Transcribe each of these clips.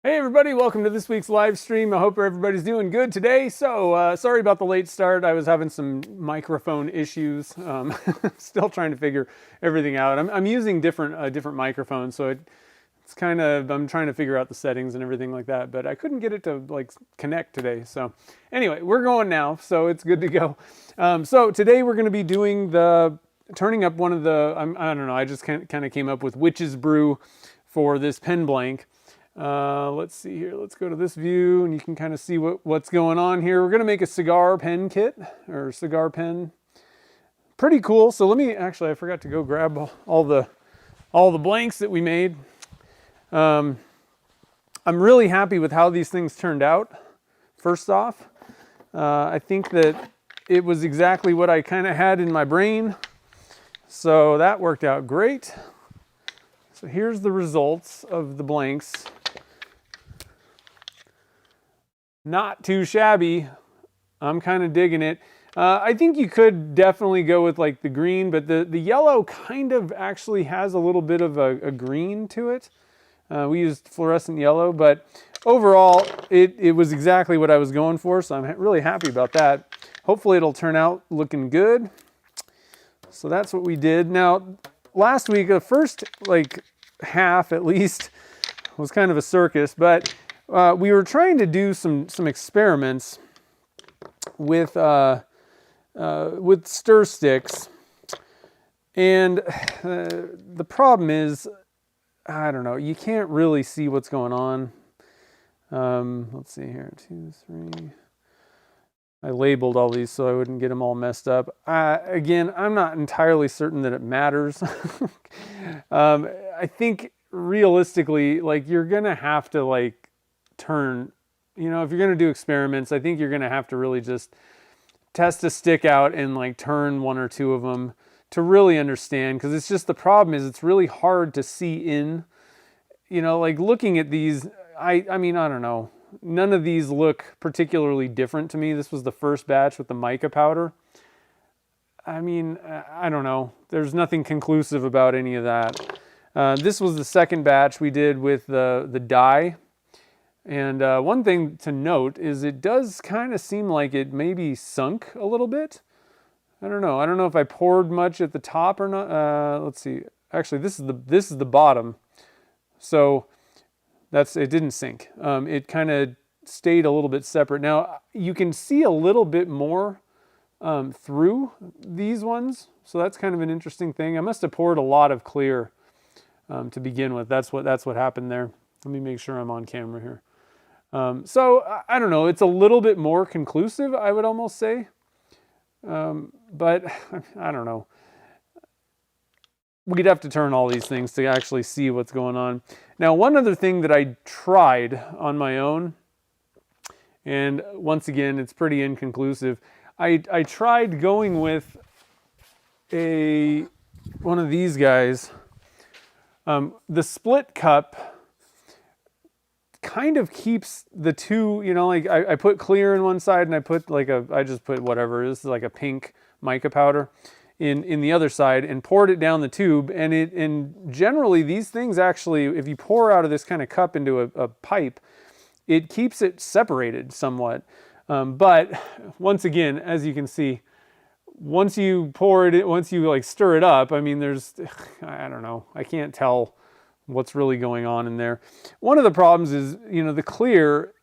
Hey everybody, welcome to this week's live stream. I hope everybody's doing good today. So sorry about the late start. I was having some microphone issues. Still trying to figure everything out. I'm using different microphones, so it's kind of, I'm trying to figure out the settings and everything like that, but I couldn't get it to like connect today. So anyway, we're going now, so it's good to go. So today we're going to be doing turning up one of the, I don't know, I just kind of came up with Witch's Brew for this pen blank. Let's see here. Let's go to this view and you can kind of see what's going on here. We're going to make a cigar pen kit or cigar pen. Pretty cool. So let me actually, I forgot to go grab all the blanks that we made. I'm really happy with how these things turned out. First off, I think that it was exactly what I kind of had in my brain. So that worked out great. So here's the results of the blanks. Not too shabby. I'm kind of digging it. I think you could definitely go with like the green, but the yellow kind of actually has a little bit of a green to it. We used fluorescent yellow, but overall it was exactly what I was going for, so I'm really happy about that. Hopefully it'll turn out looking good. So that's what we did. Now, last week, the first like half at least was kind of a circus, but we were trying to do some experiments with stir sticks, and the problem is, I don't know, you can't really see what's going on. Let's see here, 2, 3. I labeled all these so I wouldn't get them all messed up. Again, I'm not entirely certain that it matters. I think realistically, like, you're gonna have to like turn, you know, if you're gonna do experiments, I think you're gonna have to really just test a stick out and like turn 1 or 2 of them to really understand, because it's just, the problem is it's really hard to see in, you know, like looking at these, I mean, I don't know, none of these look particularly different to me. This was the first batch with the mica powder. I mean, I don't know, there's nothing conclusive about any of that. This was the second batch we did with the dye. And one thing to note is it does kind of seem like it maybe sunk a little bit. I don't know. I don't know if I poured much at the top or not. Let's see. Actually, this is the bottom. So it didn't sink. It kind of stayed a little bit separate. Now you can see a little bit more through these ones. So that's kind of an interesting thing. I must have poured a lot of clear to begin with. That's what happened there. Let me make sure I'm on camera here. So I don't know, it's a little bit more conclusive, I would almost say. But I don't know. We'd have to turn all these things to actually see what's going on. Now, one other thing that I tried on my own, and once again, it's pretty inconclusive. I tried going with one of these guys. The split cup kind of keeps the two, you know, like I put clear in one side and I put like I just put whatever, this is like a pink mica powder in the other side, and poured it down the tube. And generally these things actually, if you pour out of this kind of cup into a pipe, it keeps it separated somewhat. But once again, as you can see, once you pour it, once you like stir it up, I mean, I don't know, I can't tell what's really going on in there. One of the problems is, you know, the clear,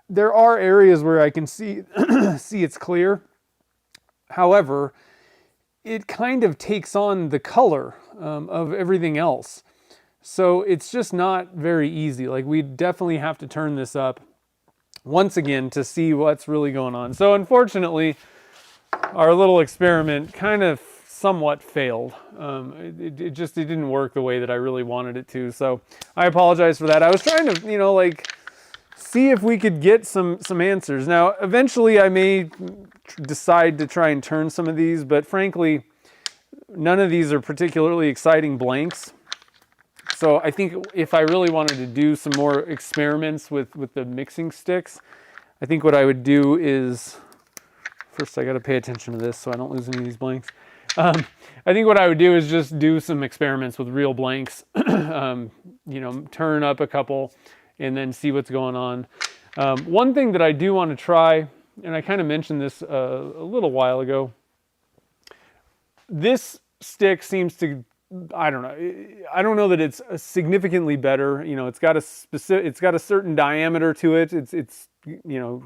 there are areas where I can see it's clear. However, it kind of takes on the color of everything else. So it's just not very easy. Like, we definitely have to turn this up once again to see what's really going on. So unfortunately, our little experiment kind of somewhat failed. It didn't work the way that I really wanted it to. So I apologize for that. I was trying to, you know, like see if we could get some answers. Now, eventually I may decide to try and turn some of these, but frankly, none of these are particularly exciting blanks. So I think if I really wanted to do some more experiments with the mixing sticks, I think what I would do is, first I got to pay attention to this so I don't lose any of these blanks. I think what I would do is just do some experiments with real blanks, you know, turn up a couple and then see what's going on. One thing that I do want to try, and I kind of mentioned this a little while ago, this stick seems to, I don't know that it's significantly better. You know, it's got a certain diameter to it. It's you know,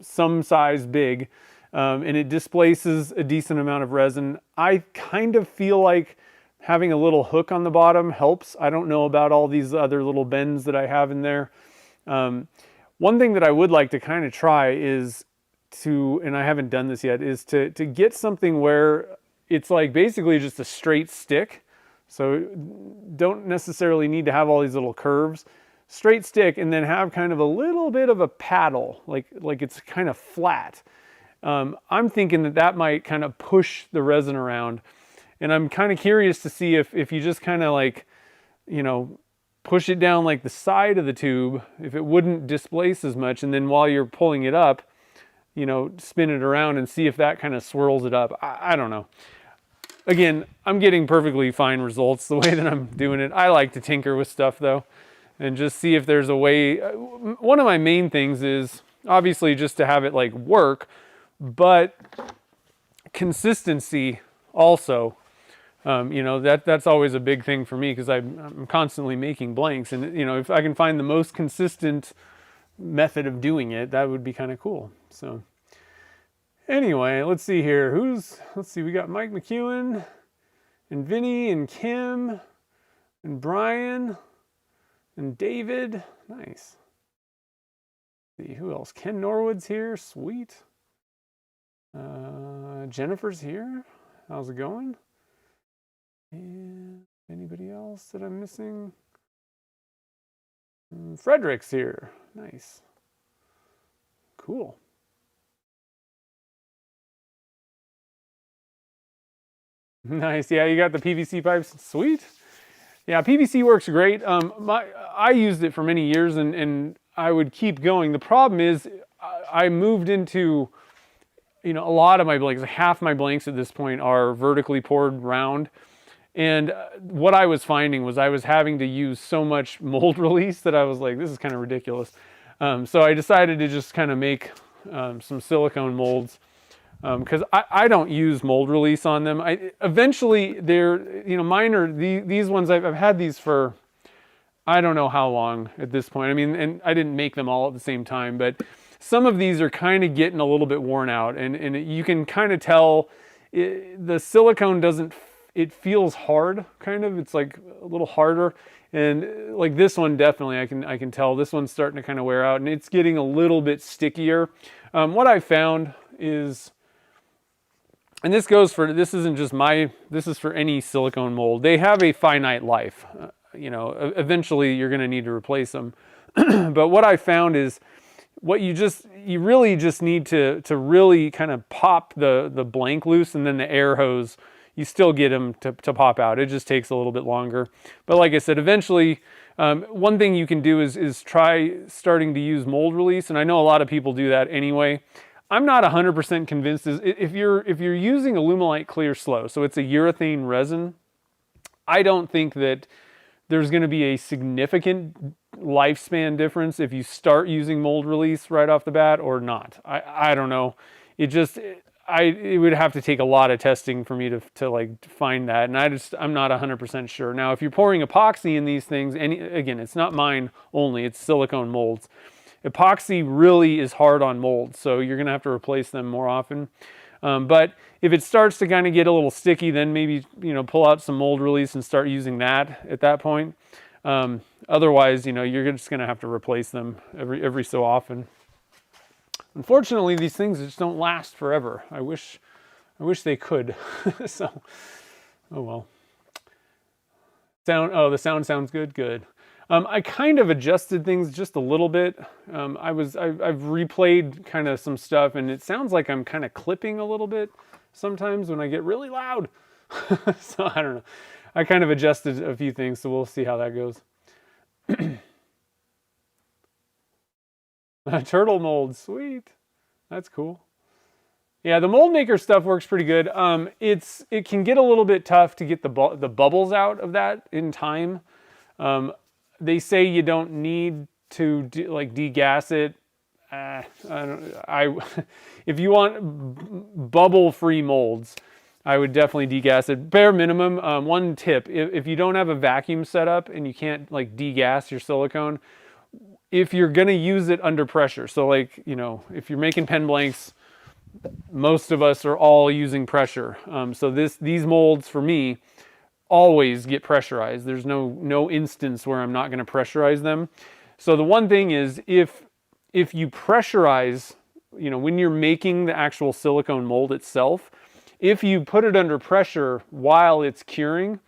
some size big, and it displaces a decent amount of resin. I kind of feel like having a little hook on the bottom helps. I don't know about all these other little bends that I have in there. One thing that I would like to kind of try is to, and I haven't done this yet, is to get something where it's like basically just a straight stick. So don't necessarily need to have all these little curves. Straight stick, and then have kind of a little bit of a paddle, like it's kind of flat. I'm thinking that might kind of push the resin around. And I'm kind of curious to see if you just kind of like, you know, push it down like the side of the tube, if it wouldn't displace as much. And then while you're pulling it up, you know, spin it around and see if that kind of swirls it up. I don't know. Again, I'm getting perfectly fine results the way that I'm doing it. I like to tinker with stuff though, and just see if there's a way. One of my main things is obviously just to have it like work, but consistency also. You know, that's always a big thing for me, because I'm constantly making blanks, and you know, if I can find the most consistent method of doing it, that would be kind of cool. So anyway, let's see here. Let's see, we got Mike McEwen and Vinny and Kim and Brian and David. Nice. Let's see, who else? Ken Norwood's here. Sweet. Jennifer's here. How's it going? And anybody else that I'm missing? Frederick's here. Nice. Cool. Nice. Yeah, you got the PVC pipes. Sweet. Yeah, PVC works great. I used it for many years, and I would keep going. The problem is I moved into, you know, a lot of my blanks, half my blanks at this point are vertically poured round. And what I was finding was I was having to use so much mold release that I was like, this is kind of ridiculous. So I decided to just kind of make some silicone molds, because I don't use mold release on them. Eventually they're, you know, mine are these ones, I've had these for I don't know how long at this point. I mean, and I didn't make them all at the same time, but some of these are kind of getting a little bit worn out, and you can kind of tell the silicone doesn't, it feels hard, kind of. It's like a little harder, and like this one definitely, I can tell this one's starting to kind of wear out, and it's getting a little bit stickier. What I found is, and this goes for, this isn't just this is for any silicone mold. They have a finite life. You know, eventually you're going to need to replace them. But what I found is, what you really just need to really kind of pop the blank loose, and then the air hose, you still get them to pop out. It just takes a little bit longer. But like I said, eventually, one thing you can do is try starting to use mold release. And I know a lot of people do that anyway. I'm not 100% convinced. If you're using Alumilite Clear Slow, so it's a urethane resin, I don't think that there's going to be a significant lifespan difference if you start using mold release right off the bat or not. I don't know. It would have to take a lot of testing for me to like find that, and I'm not 100% sure. Now, if you're pouring epoxy in these things, and again, it's not mine only, it's silicone molds. Epoxy really is hard on molds, so you're going to have to replace them more often. But if it starts to kind of get a little sticky, then maybe, you know, pull out some mold release and start using that at that point. Otherwise, you know, you're just going to have to replace them every so often. Unfortunately, these things just don't last forever. I wish they could. So, oh well. The sound sounds good. Good. I kind of adjusted things just a little bit. I've replayed kind of some stuff, and it sounds like I'm kind of clipping a little bit sometimes when I get really loud. So I don't know. I kind of adjusted a few things, so we'll see how that goes. Turtle mold, sweet. That's cool. Yeah, the mold maker stuff works pretty good. It can get a little bit tough to get the bubbles out of that in time. They say you don't need to degas it. If you want bubble-free molds, I would definitely degas it. Bare minimum, one tip, if you don't have a vacuum set up and you can't like degas your silicone, if you're gonna use it under pressure, so like, you know, if you're making pen blanks, most of us are all using pressure. So these molds for me always get pressurized. There's no instance where I'm not gonna pressurize them. So the one thing is if you pressurize, you know, when you're making the actual silicone mold itself, if you put it under pressure while it's curing,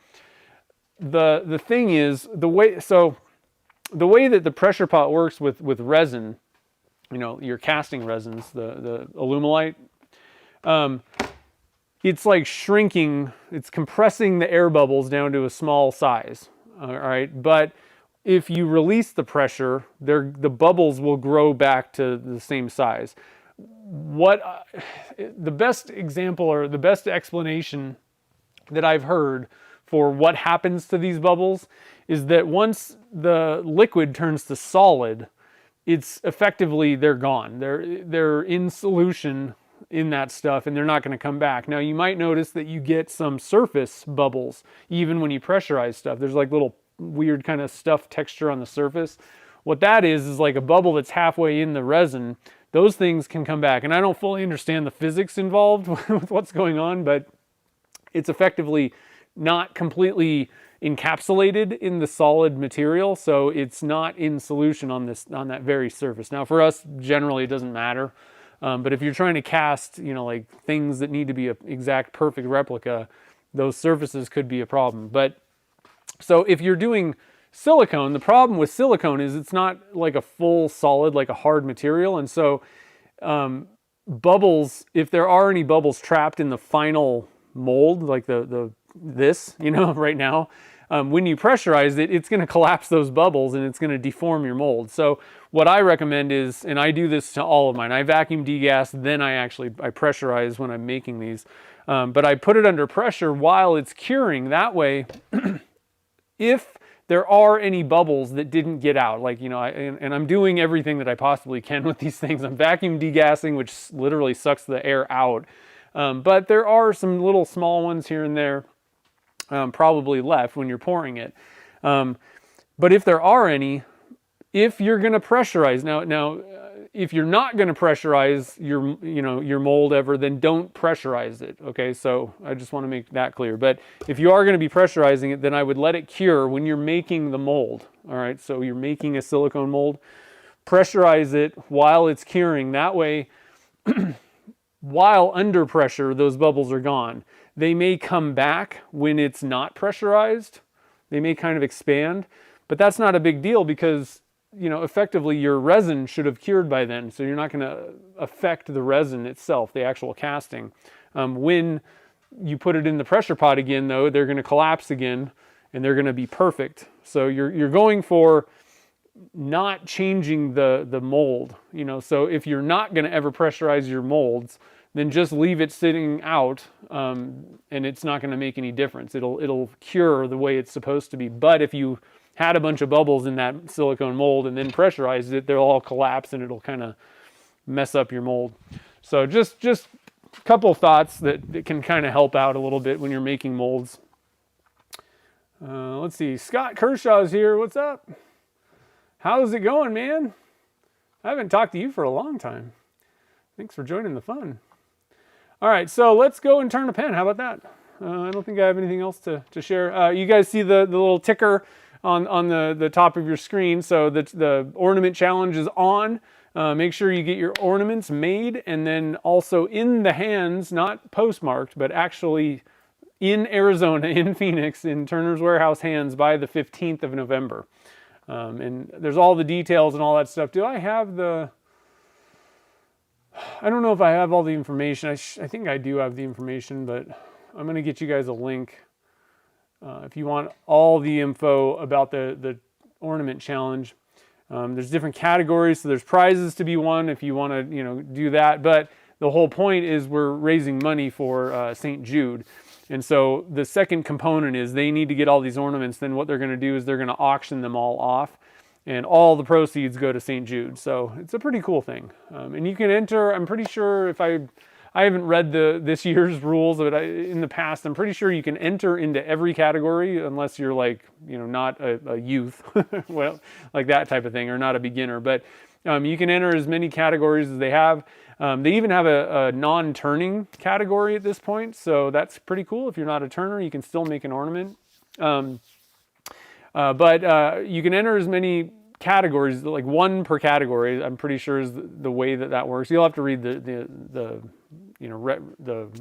the thing is, the way that the pressure pot works with resin, you know, your casting resins, the aluminite, it's like shrinking, it's compressing the air bubbles down to a small size, all right? But if you release the pressure, the bubbles will grow back to the same size. The best example or the best explanation that I've heard for what happens to these bubbles is that once the liquid turns to solid, it's effectively, they're gone. They're in solution in that stuff and they're not going to come back. Now you might notice that you get some surface bubbles even when you pressurize stuff. There's like little weird kind of stuff texture on the surface. What that is like a bubble that's halfway in the resin. Those things can come back. And I don't fully understand the physics involved with what's going on, but it's effectively not completely encapsulated in the solid material, so it's not in solution on that very surface. Now for us, generally it doesn't matter, but if you're trying to cast, you know, like things that need to be an exact perfect replica, those surfaces could be a problem. But so if you're doing silicone, the problem with silicone is it's not like a full solid, like a hard material, and so bubbles, if there are any bubbles trapped in the final mold, like this, you know, right now, when you pressurize it, it's going to collapse those bubbles and it's going to deform your mold. So what I recommend is, and I do this to all of mine, I vacuum degas, then I pressurize when I'm making these, but I put it under pressure while it's curing. That way, if there are any bubbles that didn't get out, like, you know, and I'm doing everything that I possibly can with these things. I'm vacuum degassing, which literally sucks the air out. But there are some little small ones here and there, probably left when you're pouring it. But if there are any, if you're going to pressurize, now, if you're not going to pressurize your mold ever, then don't pressurize it. Okay, so I just want to make that clear. But if you are going to be pressurizing it, then I would let it cure when you're making the mold. All right, so you're making a silicone mold, pressurize it while it's curing. That way, while under pressure, those bubbles are gone. They may come back when it's not pressurized. They may kind of expand, but that's not a big deal because, you know, effectively your resin should have cured by then. So you're not going to affect the resin itself, the actual casting. When you put it in the pressure pot again, though, they're going to collapse again and they're going to be perfect. So you're going for not changing the mold, you know. So if you're not going to ever pressurize your molds, then just leave it sitting out, and it's not going to make any difference. It'll cure the way it's supposed to be. But if you had a bunch of bubbles in that silicone mold and then pressurized it, they'll all collapse and it'll kind of mess up your mold. So just a couple thoughts that can kind of help out a little bit when you're making molds. Let's see, Scott Kershaw's here. What's up? How's it going, man? I haven't talked to you for a long time. Thanks for joining the fun. All right, so let's go and turn a pen. How about that? I don't think I have anything else to share. You guys see the little ticker on the top of your screen. So the ornament challenge is on. Make sure you get your ornaments made and then also in the hands, not postmarked, but actually in Arizona, in Phoenix, in Turner's Warehouse hands by the 15th of November. And there's all the details and all that stuff. Do I have I don't know if I have all the information. I think I do have the information, but I'm going to get you guys a link. If you want all the info about the ornament challenge, there's different categories. So there's prizes to be won if you want to, do that. But the whole point is we're raising money for St. Jude. And so the second component is they need to get all these ornaments. Then what they're going to do is they're going to auction them all off, and all the proceeds go to St. Jude. So it's a pretty cool thing. And you can enter, I'm pretty sure, if I haven't read this year's rules, but in the past, I'm pretty sure you can enter into every category unless you're like, not a youth, well, like that type of thing, or not a beginner. But you can enter as many categories as they have. They even have a non-turning category at this point, so that's pretty cool. If you're not a turner, you can still make an ornament. But you can enter as many categories, like one per category. I'm pretty sure is the way that works. You'll have to read the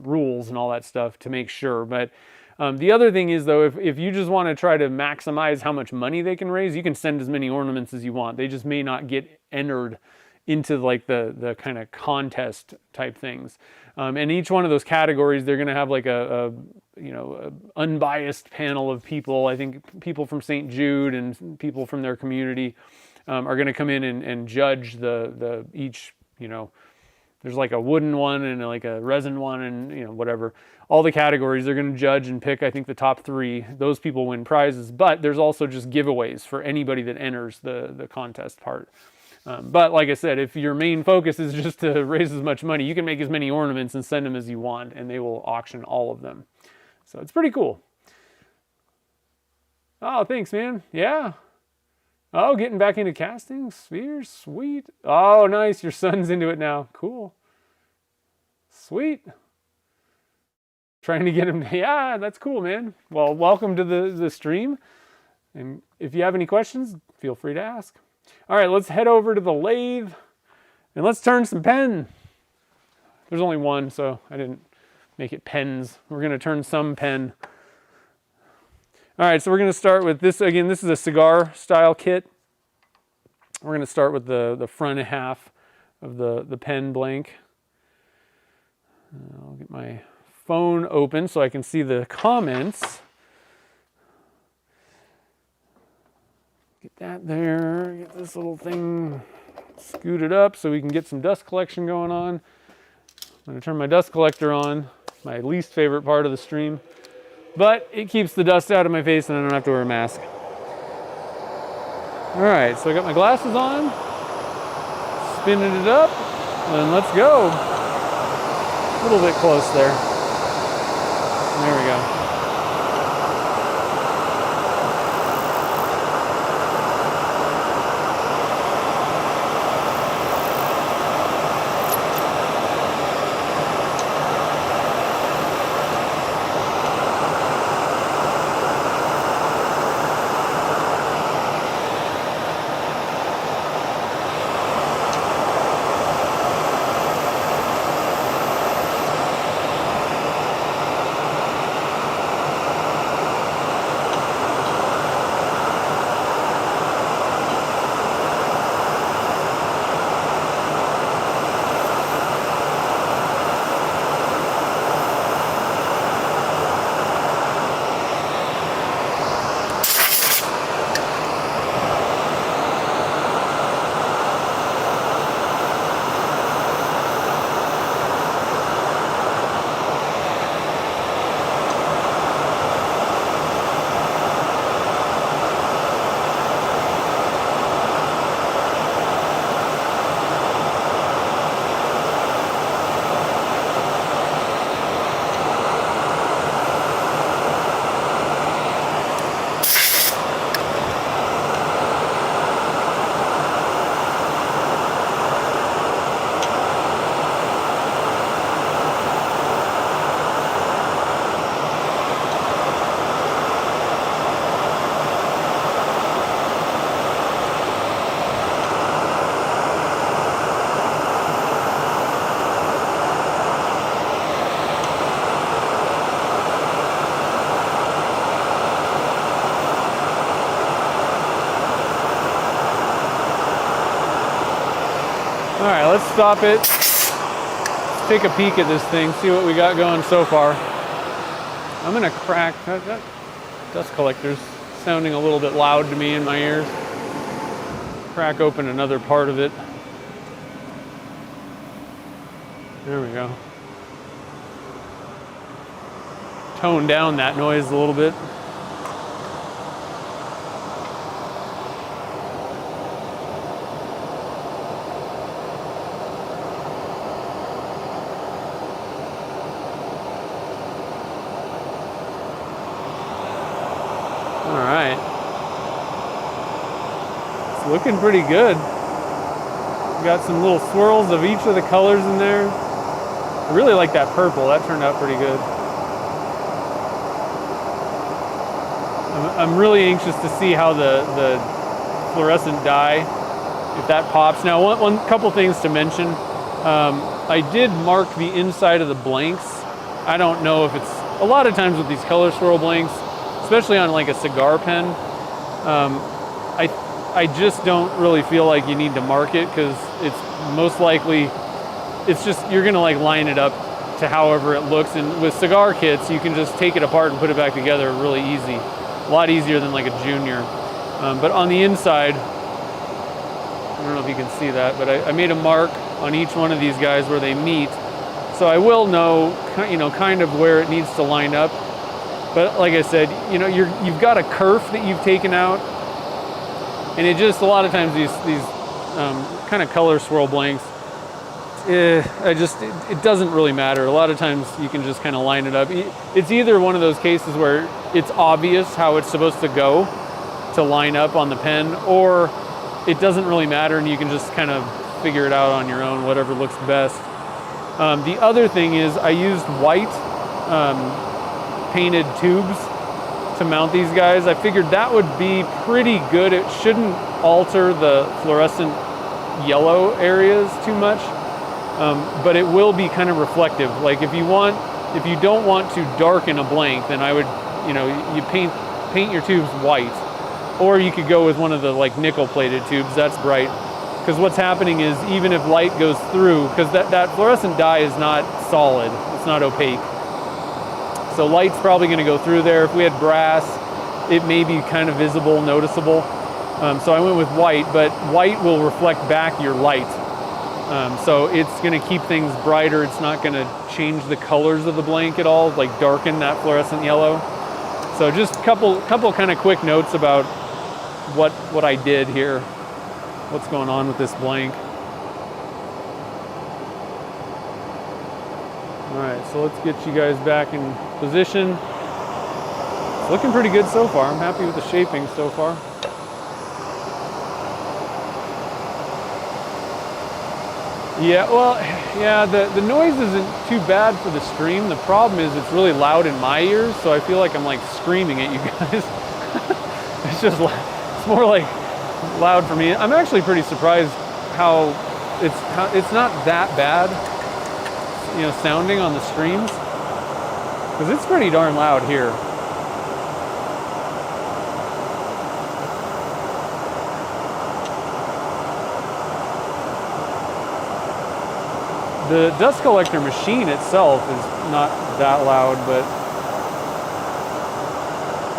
rules and all that stuff to make sure. But the other thing is, though, if you just want to try to maximize how much money they can raise, you can send as many ornaments as you want. They just may not get entered into like the kind of contest type things. And each one of those categories, they're going to have like a unbiased panel of people. I think people from St. Jude and people from their community are going to come in and judge each, there's like a wooden one and like a resin one and whatever. All the categories they're going to judge and pick, I think, the top 3. Those people win prizes. But there's also just giveaways for anybody that enters the contest part. But like I said, if your main focus is just to raise as much money, you can make as many ornaments and send them as you want, and they will auction all of them. So it's pretty cool. Oh, thanks, man. Yeah. Oh, getting back into casting? Spheres? Sweet. Oh, nice. Your son's into it now. Cool. Sweet. Trying to get him to, yeah, that's cool, man. Well, welcome to the stream. And if you have any questions, feel free to ask. All right, let's head over to the lathe and let's turn some pen. There's only one, so I didn't make it pens. We're going to turn some pen. All right, so we're going to start with this. Again, this is a cigar style kit. We're going to start with the front half of the pen blank. I'll get my phone open so I can see the comments. Get that there, get this little thing scooted up so we can get some dust collection going on. I'm going to turn my dust collector on, my least favorite part of the stream. But it keeps the dust out of my face and I don't have to wear a mask. All right, so I got my glasses on, spinning it up, and let's go. A little bit close there. There we go. All right, let's stop it. Let's take a peek at this thing, see what we got going so far. I'm gonna crack, that dust collector's sounding a little bit loud to me in my ears. Crack open another part of it. There we go. Tone down that noise a little bit. All right. It's looking pretty good. Got some little swirls of each of the colors in there. I really like that purple. That turned out pretty good. I'm really anxious to see how the fluorescent dye, if that pops. Now, one couple things to mention. I did mark the inside of the blanks. I don't know if it's, a lot of times with these color swirl blanks, especially on like a cigar pen, I just don't really feel like you need to mark it, because it's most likely, it's just, you're gonna like line it up to however it looks. And with cigar kits, you can just take it apart and put it back together really easy. A lot easier than like a junior. But on the inside, I don't know if you can see that, but I made a mark on each one of these guys where they meet. So I will know, kind of where it needs to line up. But like I said, you've got a kerf that you've taken out. And it just, a lot of times these kind of color swirl blanks, it doesn't really matter. A lot of times you can just kind of line it up. It's either one of those cases where it's obvious how it's supposed to go to line up on the pen, or it doesn't really matter and you can just kind of figure it out on your own, whatever looks best. The other thing is I used white painted tubes to mount these guys. I figured that would be pretty good. It shouldn't alter the fluorescent yellow areas too much, but it will be kind of reflective. Like if you don't want to darken a blank, then I would, you paint your tubes white, or you could go with one of the like nickel plated tubes. That's bright, because what's happening is even if light goes through, because that fluorescent dye is not solid, it's not opaque. So light's probably going to go through there. If we had brass, it may be kind of visible, noticeable. So I went with white, but white will reflect back your light. So it's going to keep things brighter. It's not going to change the colors of the blank at all, like darken that fluorescent yellow. So just a couple kind of quick notes about what I did here, what's going on with this blank. All right, so let's get you guys back in position. It's looking pretty good so far. I'm happy with the shaping so far. Yeah, well, yeah, the noise isn't too bad for the stream. The problem is it's really loud in my ears, so I feel like I'm like screaming at you guys. It's more like loud for me. I'm actually pretty surprised how it's not that bad, sounding on the streams, because it's pretty darn loud here. The dust collector machine itself is not that loud, but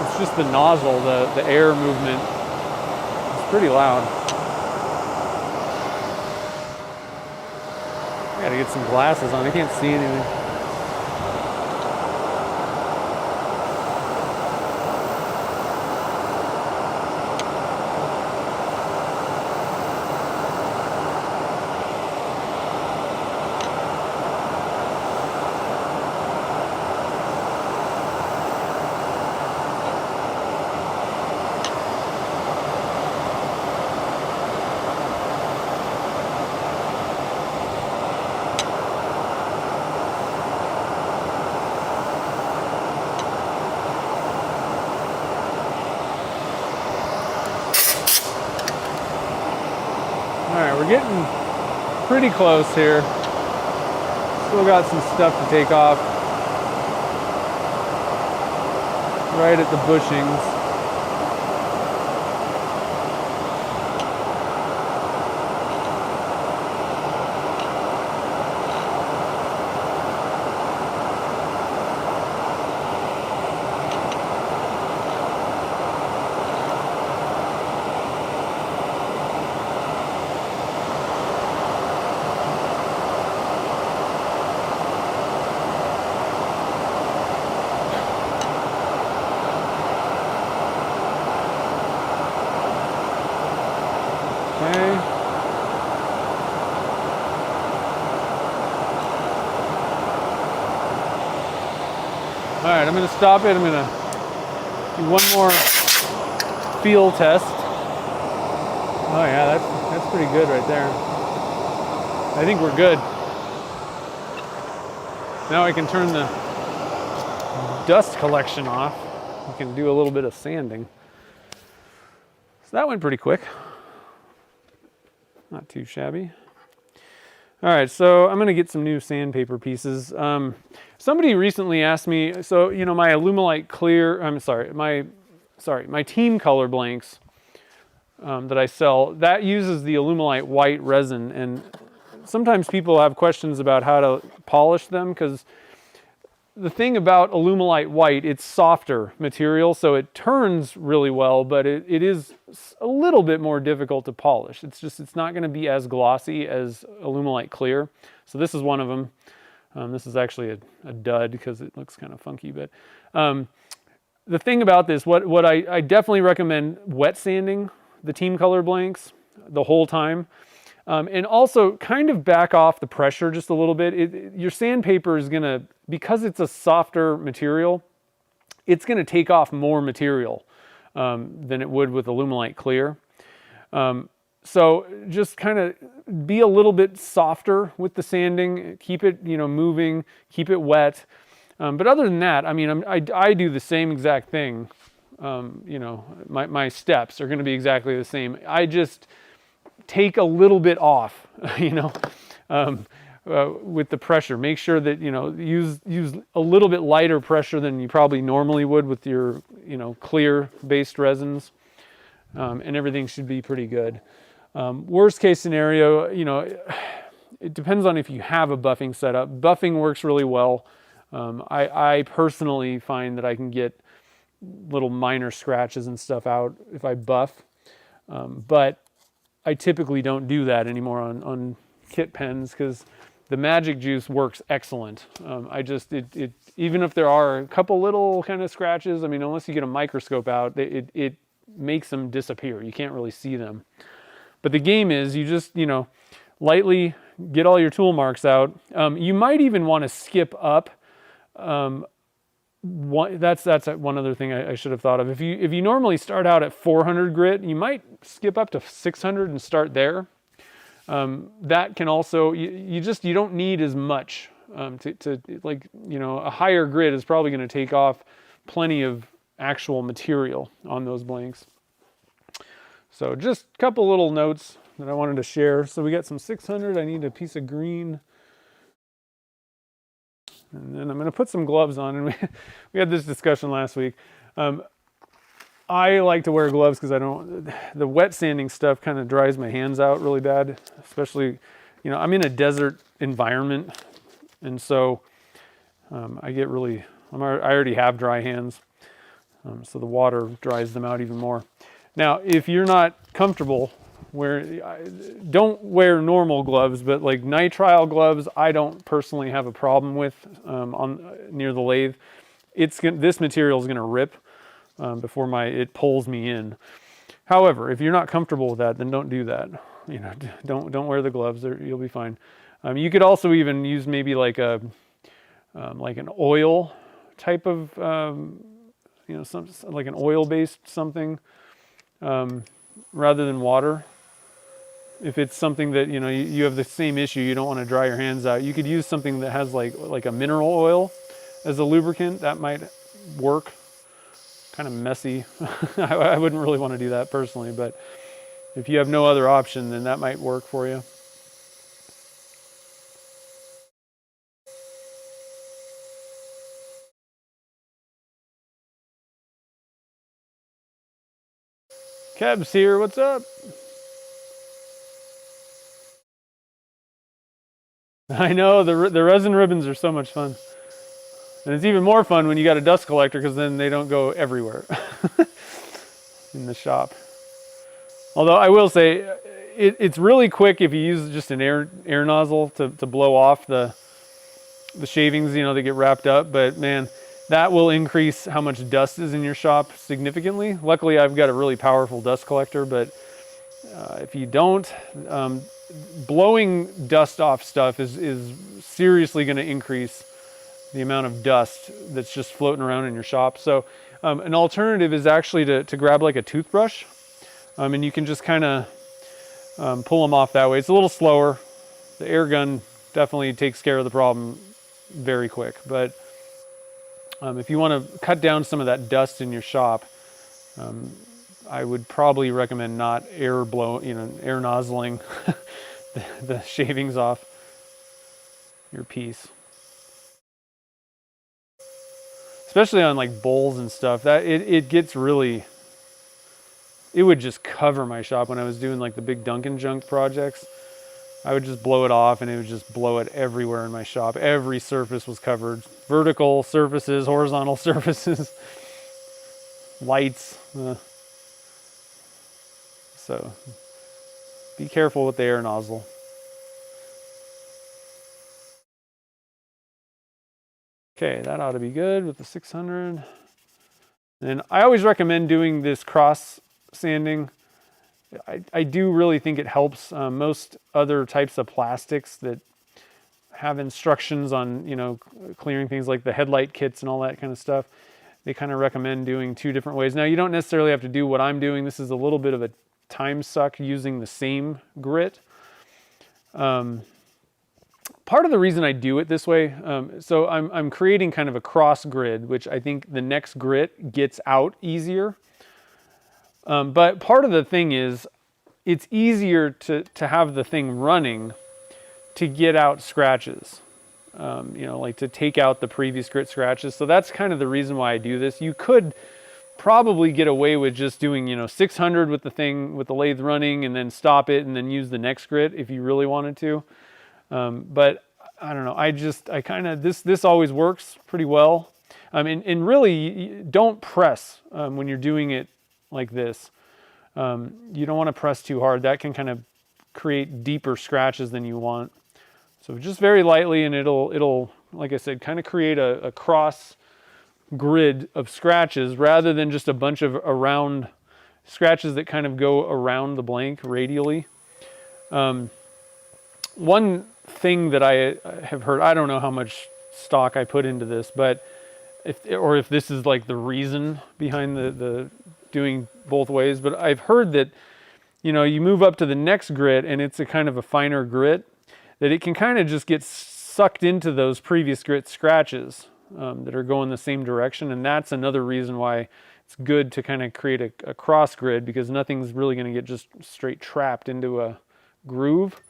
it's just the nozzle, the air movement. It's pretty loud. I gotta get some glasses on. I can't see anything. We're getting pretty close here. Still got some stuff to take off. Right at the bushings. All right, I'm gonna stop it. I'm gonna do one more feel test. Oh yeah, that's pretty good right there. I think we're good. Now I can turn the dust collection off. We can do a little bit of sanding. So that went pretty quick. Not too shabby. All right, so I'm gonna get some new sandpaper pieces. Somebody recently asked me, so you know my Alumilite clear, my team color blanks that I sell, that uses the Alumilite white resin, and sometimes people have questions about how to polish them, because the thing about Alumilite white, it's softer material, so it turns really well, but it is a little bit more difficult to polish. It's not going to be as glossy as Alumilite clear. So this is one of them. This is actually a dud because it looks kind of funky, but the thing about this, what I definitely recommend wet sanding the team color blanks the whole time. And also kind of back off the pressure just a little bit. Your sandpaper is going to, because it's a softer material, it's going to take off more material than it would with Alumilite clear. So just kind of be a little bit softer with the sanding, keep it, moving, keep it wet. But other than that, I mean, I do the same exact thing. My steps are going to be exactly the same. I just take a little bit off, with the pressure. Make sure that, use a little bit lighter pressure than you probably normally would with your, clear-based resins, and everything should be pretty good. Worst case scenario, it depends on if you have a buffing setup. Buffing works really well. I personally find that I can get little minor scratches and stuff out if I buff, but I typically don't do that anymore on kit pens because the magic juice works excellent. Even if there are a couple little kind of scratches, I mean, unless you get a microscope out, it makes them disappear. You can't really see them. But the game is you just, lightly get all your tool marks out. You might even want to skip up. That's one other thing I should have thought of. If you normally start out at 400 grit, you might skip up to 600 and start there. That can also, you don't need as much a higher grit is probably going to take off plenty of actual material on those blanks. So just a couple little notes that I wanted to share. So we got some 600. I need a piece of green. And then I'm going to put some gloves on. And we had this discussion last week. I like to wear gloves because the wet sanding stuff kind of dries my hands out really bad, especially, I'm in a desert environment. And so I already have dry hands. So the water dries them out even more. Now, if you're not comfortable, don't wear normal gloves, but like nitrile gloves, I don't personally have a problem with near the lathe. This material is going to rip before it pulls me in. However, if you're not comfortable with that, then don't do that. Don't wear the gloves. You'll be fine. You could also even use maybe like an oil type of like an oil-based something. Rather than water. If it's something that you have the same issue, you don't want to dry your hands out, you could use something that has like a mineral oil as a lubricant. That might work. Kind of messy. I wouldn't really want to do that personally, but if you have no other option, then that might work for you. Keb's here, what's up? I know, the resin ribbons are so much fun. And it's even more fun when you got a dust collector because then they don't go everywhere in the shop. Although I will say, it's really quick if you use just an air nozzle to blow off the shavings, they get wrapped up. But man, that will increase how much dust is in your shop significantly. Luckily, I've got a really powerful dust collector, but if you don't, blowing dust off stuff is seriously going to increase the amount of dust that's just floating around in your shop. So an alternative is actually to grab like a toothbrush, and you can just kind of pull them off that way. It's a little slower. The air gun definitely takes care of the problem very quick, but if you want to cut down some of that dust in your shop, I would probably recommend not air nozzling the shavings off your piece. Especially on like bowls and stuff, that it gets really, it would just cover my shop when I was doing like the big Dunkin' junk projects. I would just blow it off and it would just blow it everywhere in my shop. Every surface was covered. Vertical surfaces, horizontal surfaces, lights. So be careful with the air nozzle. Okay, that ought to be good with the 600. And I always recommend doing this cross sanding. I do really think it helps. Most other types of plastics that have instructions on, clearing things like the headlight kits and all that kind of stuff, they kind of recommend doing 2 different ways. Now, you don't necessarily have to do what I'm doing. This is a little bit of a time suck using the same grit. Part of the reason I do it this way, so I'm creating kind of a cross grid, which I think the next grit gets out easier. But part of the thing is, it's easier to have the thing running to get out scratches, like to take out the previous grit scratches. So that's kind of the reason why I do this. You could probably get away with just doing, 600 with the thing, with the lathe running, and then stop it and then use the next grit if you really wanted to. But I don't know. This always works pretty well. And really, don't press when you're doing it like this. You don't want to press too hard. That can kind of create deeper scratches than you want. So just very lightly, and it'll, like I said, kind of create a cross grid of scratches rather than just a bunch of around scratches that kind of go around the blank radially. One thing that I have heard, I don't know how much stock I put into this, but if this is like the reason behind the doing both ways, but I've heard that, you move up to the next grit and it's a kind of a finer grit, that it can kind of just get sucked into those previous grit scratches that are going the same direction. And that's another reason why it's good to kind of create a cross grid, because nothing's really going to get just straight trapped into a groove.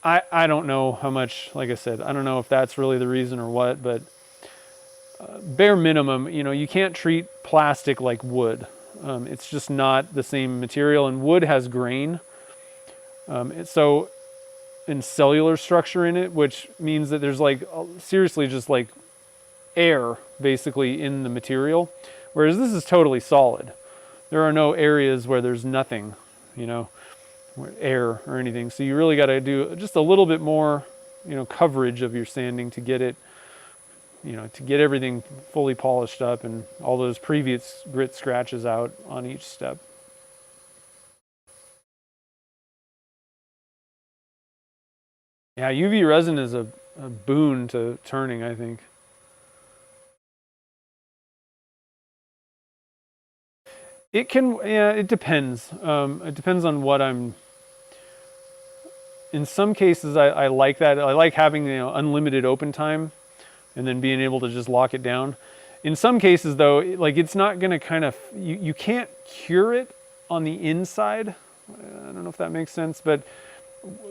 I don't know how much, like I said, I don't know if that's really the reason or what, but bare minimum, you can't treat plastic like wood. It's just not the same material, and wood has grain. So in cellular structure in it, which means that there's like seriously just like air basically in the material, whereas this is totally solid. There are no areas where there's nothing, air or anything. So you really got to do just a little bit more, coverage of your sanding to get it, to get everything fully polished up and all those previous grit scratches out on each step. Yeah, UV resin is a boon to turning, I think. It can, yeah, it depends. It depends on what I'm. In some cases, I like that. I like having unlimited open time, and then being able to just lock it down. In some cases, though, like it's not going to kind of, you can't cure it on the inside. I don't know if that makes sense, but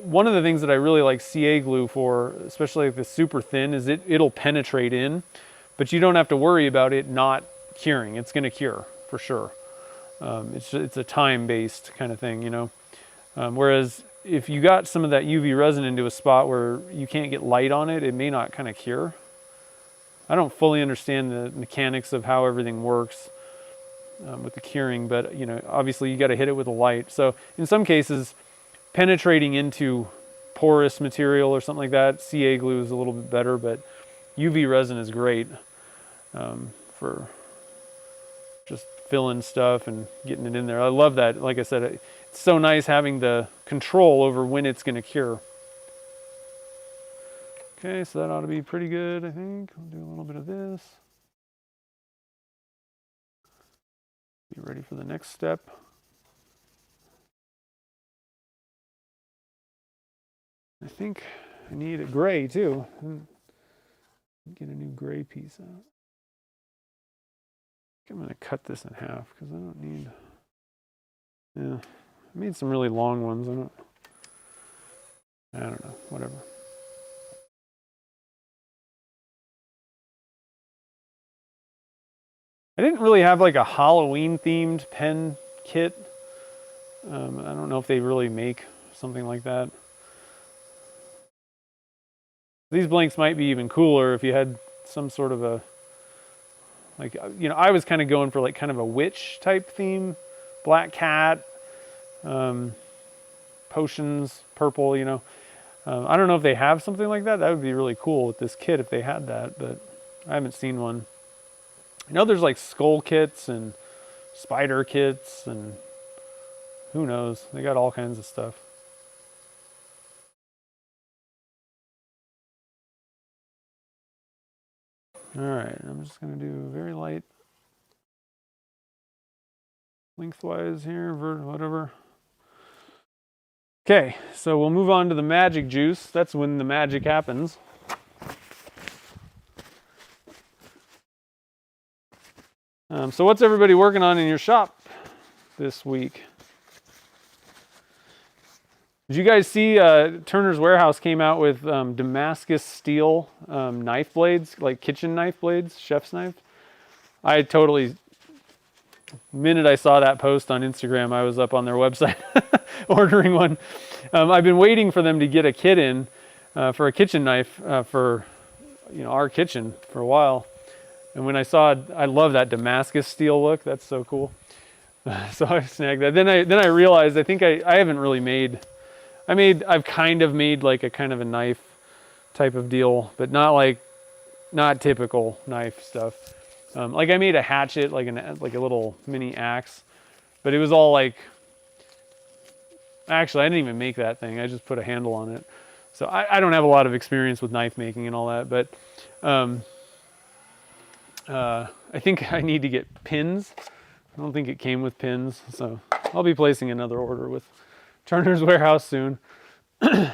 one of the things that I really like CA glue for, especially if it's super thin, is it'll penetrate in, but you don't have to worry about it not curing. It's going to cure for sure. It's a time-based kind of thing, whereas if you got some of that UV resin into a spot where you can't get light on it, it may not kind of cure. I don't fully understand the mechanics of how everything works with the curing, but obviously you got to hit it with a light. So in some cases, penetrating into porous material or something like that, CA glue is a little bit better, but UV resin is great for just filling stuff and getting it in there. I love that. Like I said, it's so nice having the control over when it's going to cure. Okay, so that ought to be pretty good, I think. I'll do a little bit of this. Be ready for the next step. I think I need a gray too. Get a new gray piece out. I'm going to cut this in half because I don't need. Yeah, I made some really long ones. I don't know. Whatever. I didn't really have like a Halloween themed pen kit. I don't know if they really make something like that. These blanks might be even cooler if you had some sort of a, like, you know, I was kind of going for like kind of a witch type theme, black cat, potions, purple, you know. I don't know if they have something like that. That would be really cool with this kit if they had that, but I haven't seen one. I know there's like skull kits and spider kits and who knows. They got all kinds of stuff. All right, I'm just going to do very light lengthwise here, whatever. Okay, so we'll move on to the magic juice. That's when the magic happens. So what's everybody working on in your shop this week? Did you guys see Turner's Warehouse came out with Damascus steel knife blades, like kitchen knife blades, chef's knife? I totally, the minute I saw that post on Instagram, I was up on their website ordering one. I've been waiting for them to get a kit in for a kitchen knife for, you know, our kitchen for a while. And when I saw it, I love that Damascus steel look. That's so cool. So I snagged that. Then I realized I think I haven't really made. I've kind of made like a kind of a knife type of deal, but not typical knife stuff. Like I made a hatchet, like a little mini axe, but it was all like. Actually, I didn't even make that thing. I just put a handle on it. So I don't have a lot of experience with knife making and all that, but. I think I need to get pins. I don't think it came with pins, so I'll be placing another order with Turner's Warehouse soon. They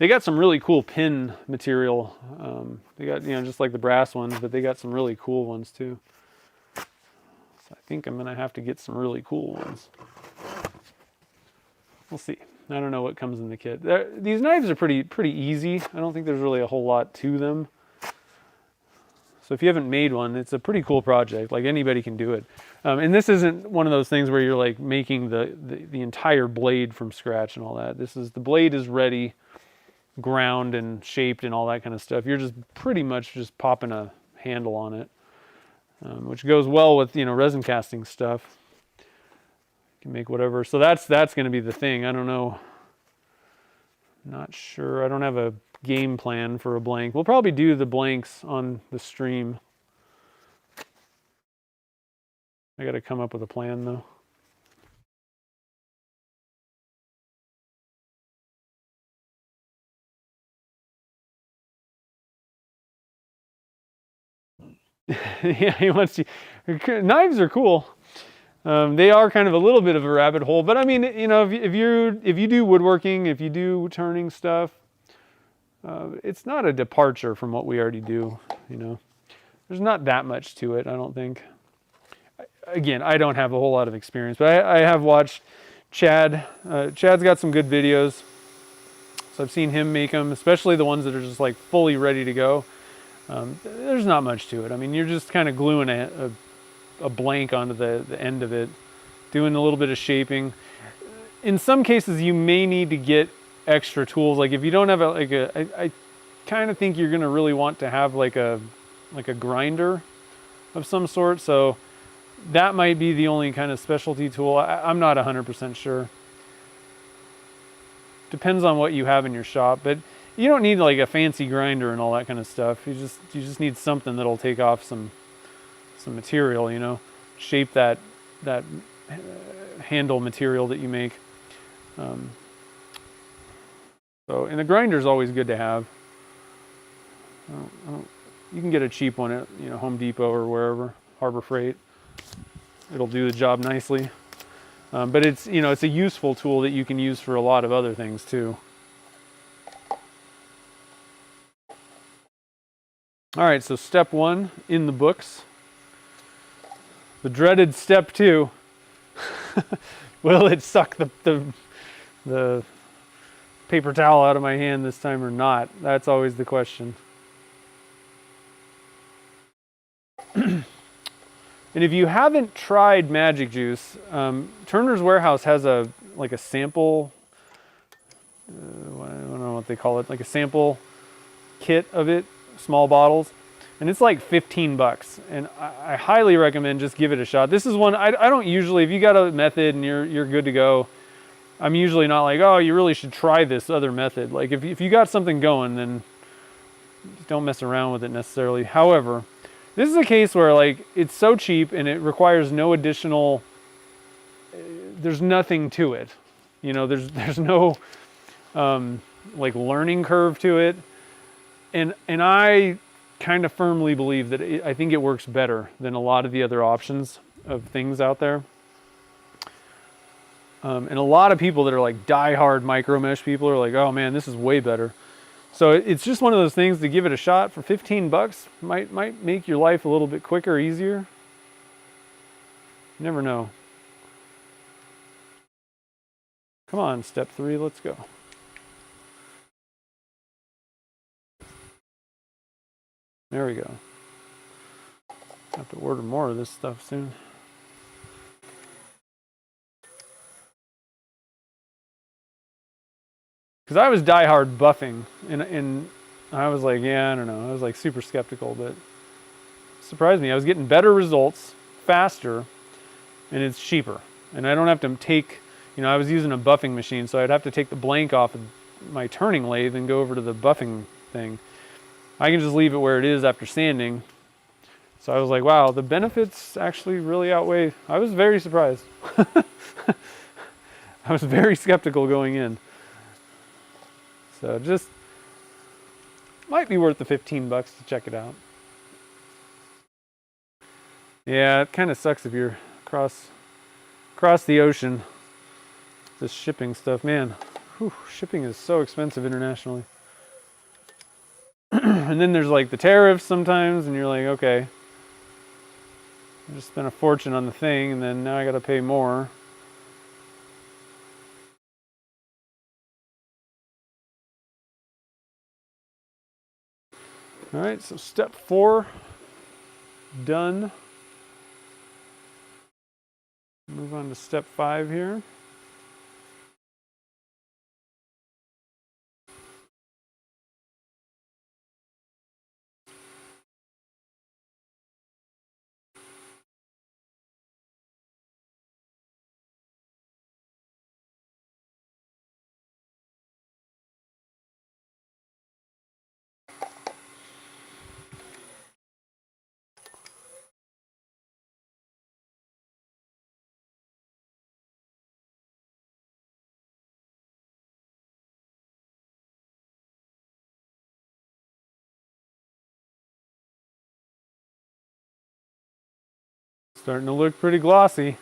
got some really cool pin material. They got, you know, just like the brass ones, but they got some really cool ones too. So I think I'm gonna have to get some really cool ones. We'll see. I don't know what comes in the kit. These knives are pretty easy. I don't think there's really a whole lot to them. So if you haven't made one, it's a pretty cool project. Like anybody can do it. And this isn't one of those things where you're like making the entire blade from scratch and all that. The blade is ready, ground and shaped and all that kind of stuff. You're just pretty much just popping a handle on it, which goes well with, you know, resin casting stuff. Can make whatever. So that's going to be the thing. I don't know. Not sure. I don't have a game plan for a blank. We'll probably do the blanks on the stream. I got to come up with a plan though. Yeah, he wants to. Knives are cool. They are kind of a little bit of a rabbit hole, but I mean, you know, if you do woodworking, if you do turning stuff, it's not a departure from what we already do. You know, there's not that much to it, I don't think. Again, I don't have a whole lot of experience, but I have watched Chad. Chad's got some good videos, so I've seen him make them, especially the ones that are just like fully ready to go. There's not much to it. I mean, you're just kind of gluing a blank onto the end of it, doing a little bit of shaping. In some cases, you may need to get extra tools. Like if you don't have I kind of think you're going to really want to have like a grinder of some sort. So that might be the only kind of specialty tool. I'm not 100% sure. Depends on what you have in your shop, but you don't need like a fancy grinder and all that kind of stuff. You just need something that'll take off some material, you know, shape that handle material that you make. So, and the grinder is always good to have. You can get a cheap one at Home Depot or wherever, Harbor Freight. It'll do the job nicely. But it's it's a useful tool that you can use for a lot of other things too. All right, so step 1 in the books. The dreaded step 2. Will it suck the paper towel out of my hand this time or not? That's always the question. And if you haven't tried Magic Juice, Turner's Warehouse has a sample. I don't know what they call it, like a sample kit of it, small bottles, and it's like $15. And I highly recommend just give it a shot. This is one I don't usually. If you got a method and you're good to go, I'm usually not like, oh, you really should try this other method. Like if you got something going, then don't mess around with it necessarily. However, this is a case where like it's so cheap and it requires no additional. There's nothing to it, There's no like learning curve to it, and I kind of firmly believe that I think it works better than a lot of the other options of things out there. And a lot of people that are like die-hard micro mesh people are like, oh man, this is way better. So it's just one of those things to give it a shot for $15. Might make your life a little bit quicker, easier. You never know. Come on, step 3, let's go. There we go. Have to order more of this stuff soon. Because I was diehard buffing, and I was like, yeah, I don't know. I was like super skeptical, but it surprised me. I was getting better results, faster, and it's cheaper. And I don't have to take, I was using a buffing machine, so I'd have to take the blank off of my turning lathe and go over to the buffing thing. I can just leave it where it is after sanding. So I was like, wow, the benefits actually really outweigh. I was very surprised. I was very skeptical going in. So just might be worth the $15 to check it out. Yeah, it kind of sucks if you're across the ocean. This shipping stuff, man. Whew, shipping is so expensive internationally. And then there's like the tariffs sometimes, and you're like, okay, I just spent a fortune on the thing, and then now I got to pay more. All right, so step 4 done. Move on to step 5 here. Starting to look pretty glossy.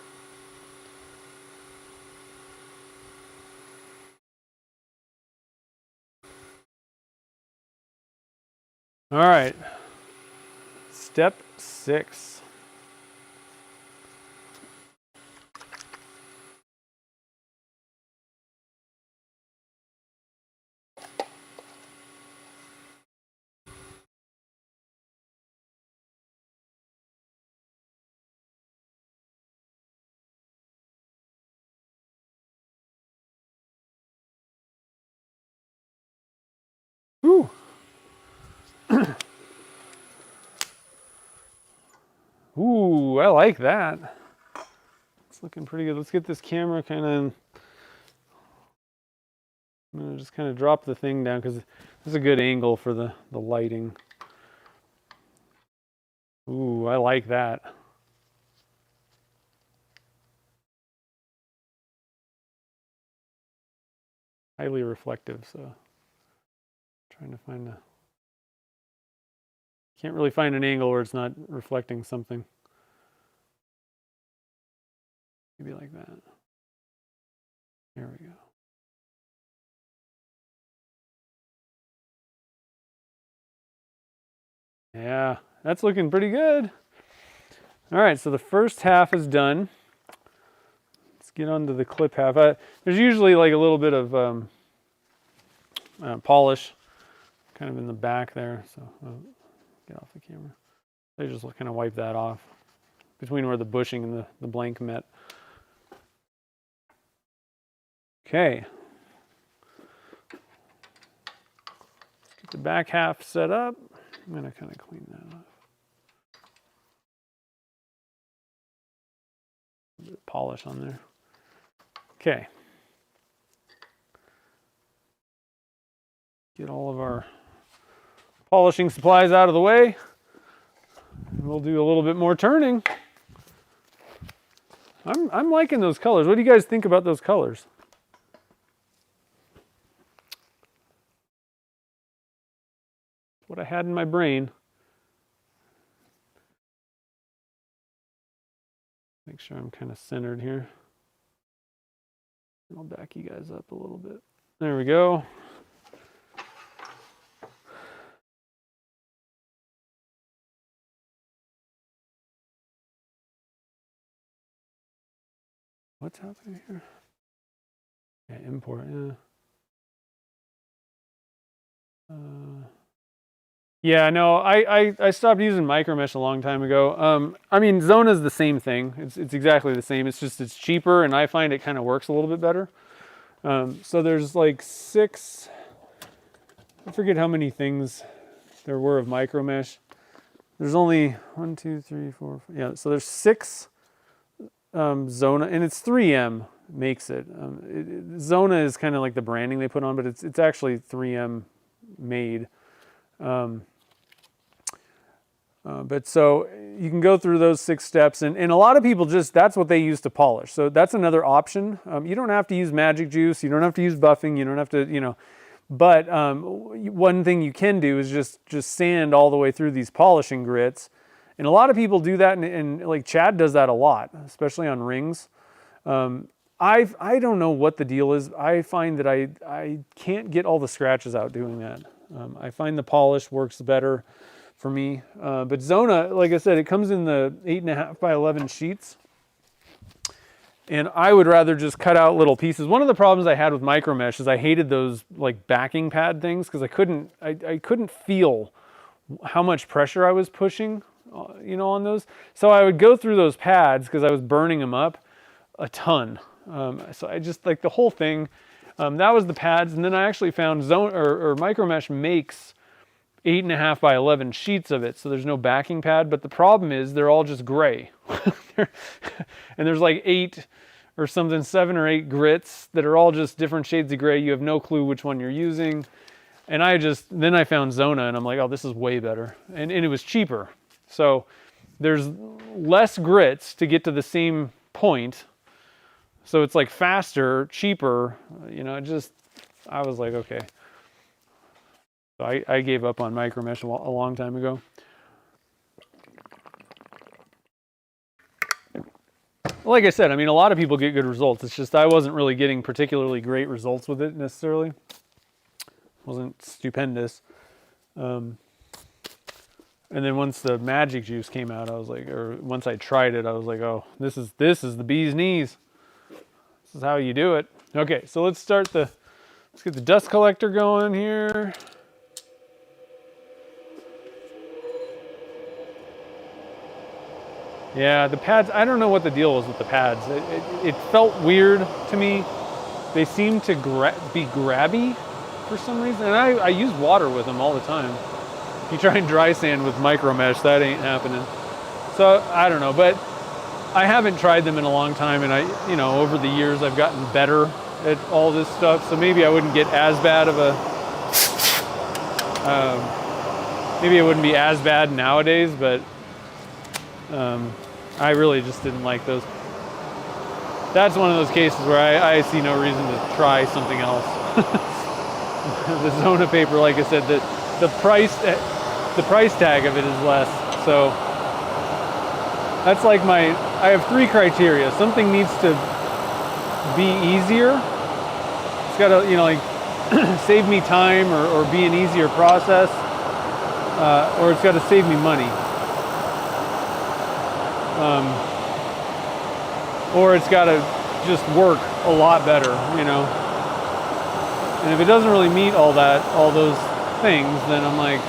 All right, step 6. Whew. Ooh, I like that. It's looking pretty good. Let's get this camera kind of. I'm gonna just kind of drop the thing down because this is a good angle for the lighting. Ooh, I like that. Highly reflective, so Trying to find a, can't really find an angle where it's not reflecting something. Maybe like that. There we go. Yeah, that's looking pretty good. All right, so the first half is done. Let's get on to the clip half. There's usually like a little bit of polish kind of in the back there, so I'll get off the camera. I just kind of wipe that off between where the bushing and the blank met. Okay. Get the back half set up. I'm going to kind of clean that off. A bit of polish on there. Okay. Get all of our polishing supplies out of the way. We'll do a little bit more turning. I'm liking those colors. What do you guys think about those colors? What I had in my brain. Make sure I'm kind of centered here. I'll back you guys up a little bit. There we go. What's happening here? Yeah, import, yeah. Yeah, no, I stopped using micromesh a long time ago. I mean, Zona's the same thing. It's exactly the same. It's just it's cheaper, and I find it kind of works a little bit better. So there's like 6, I forget how many things there were of micromesh. There's only 1, 2, 3, 4, 5, yeah, so there's 6 Zona, and it's 3M makes it. Zona is kind of like the branding they put on, but it's actually 3M made. But so you can go through those 6 steps, and a lot of people just, that's what they use to polish. So that's another option. You don't have to use magic juice. You don't have to use buffing. You don't have to, you know, but one thing you can do is just sand all the way through these polishing grits. And a lot of people do that, and like Chad does that a lot, especially on rings. I don't know what the deal is. I find that I can't get all the scratches out doing that. I find the polish works better for me. But Zona, like I said, it comes in the 8.5 by 11 sheets. And I would rather just cut out little pieces. One of the problems I had with micromesh is I hated those like backing pad things because I couldn't feel how much pressure I was pushing, you know, on those. So I would go through those pads because I was burning them up a ton. So I just like the whole thing. That was the pads, and then I actually found Micromesh makes 8.5 by 11 sheets of it, so there's no backing pad. But the problem is they're all just gray, and there's like 8 or something, 7 or 8 grits that are all just different shades of gray. You have no clue which one you're using. And then I found Zona, and I'm like, oh, this is way better, and it was cheaper. So there's less grits to get to the same point. So it's like faster, cheaper, you know, I was like, okay. So I gave up on micromesh a long time ago. Like I said, I mean, a lot of people get good results. It's just I wasn't really getting particularly great results with it necessarily. Wasn't stupendous. And then once the magic juice came out, I was like, or once I tried it, I was like, oh, this is the bee's knees. This is how you do it. Okay, so let's get the dust collector going here. Yeah, the pads, I don't know what the deal was with the pads. It felt weird to me. They seemed to be grabby for some reason. And I use water with them all the time. If you try and dry sand with micromesh, that ain't happening. So I don't know, but I haven't tried them in a long time, and over the years I've gotten better at all this stuff, so maybe I wouldn't get as bad of maybe it wouldn't be as bad nowadays, but I really just didn't like those. That's one of those cases where I see no reason to try something else. the Zona paper, like I said, the price tag of it is less. So that's like I have 3 criteria. Something needs to be easier. It's got to, like save me time or be an easier process, or it's got to save me money. Or it's got to just work a lot better, And if it doesn't really meet all those things, then I'm like,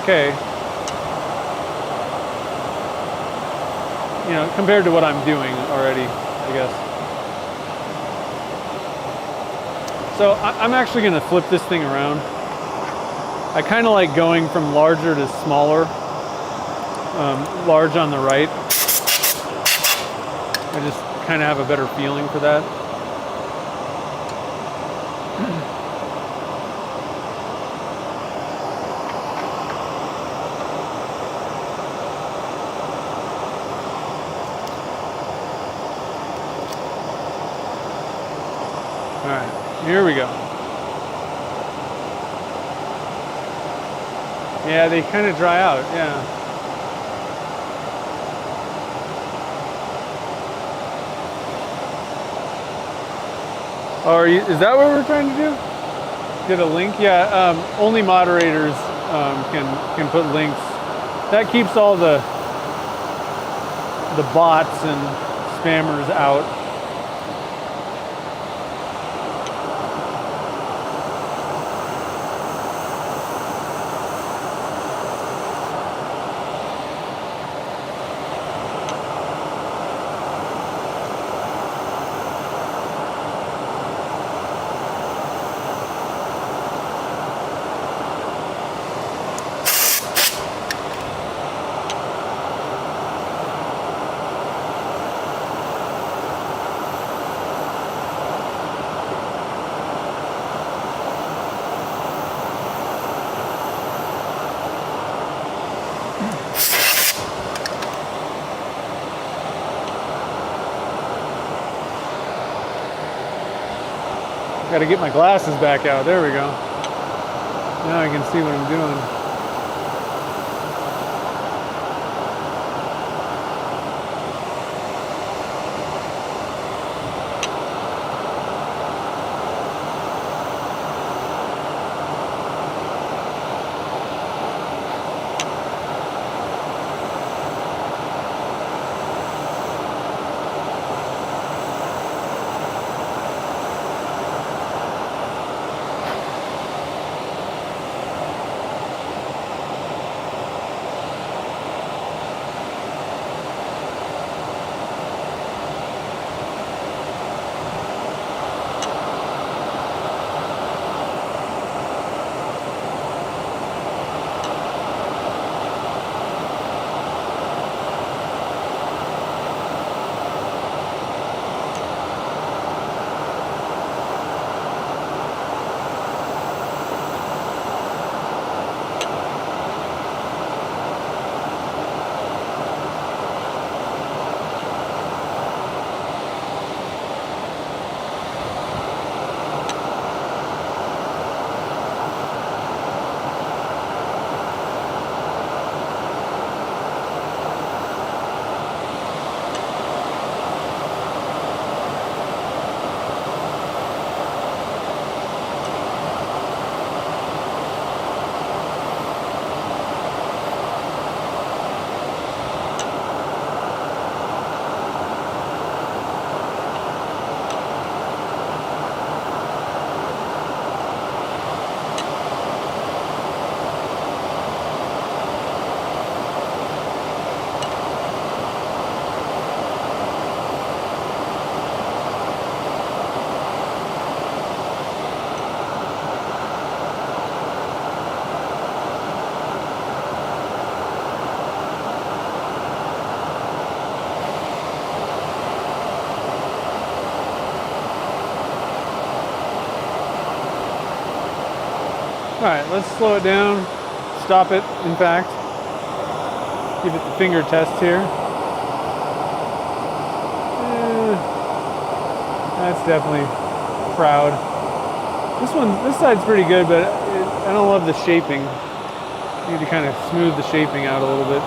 okay. Compared to what I'm doing already, I guess. So I'm actually going to flip this thing around. I kind of like going from larger to smaller. Large on the right. I just kind of have a better feeling for that. All right, here we go. Yeah, they kind of dry out, yeah. Oh, is that what we're trying to do? Get a link? Yeah, only moderators can put links. That keeps all the bots and spammers out. Got to get my glasses back out. There we go. Now I can see what I'm doing. All right, let's slow it down, stop it, in fact. Give it the finger test here. That's definitely proud. This side's pretty good, but I don't love the shaping. Need to kind of smooth the shaping out a little bit.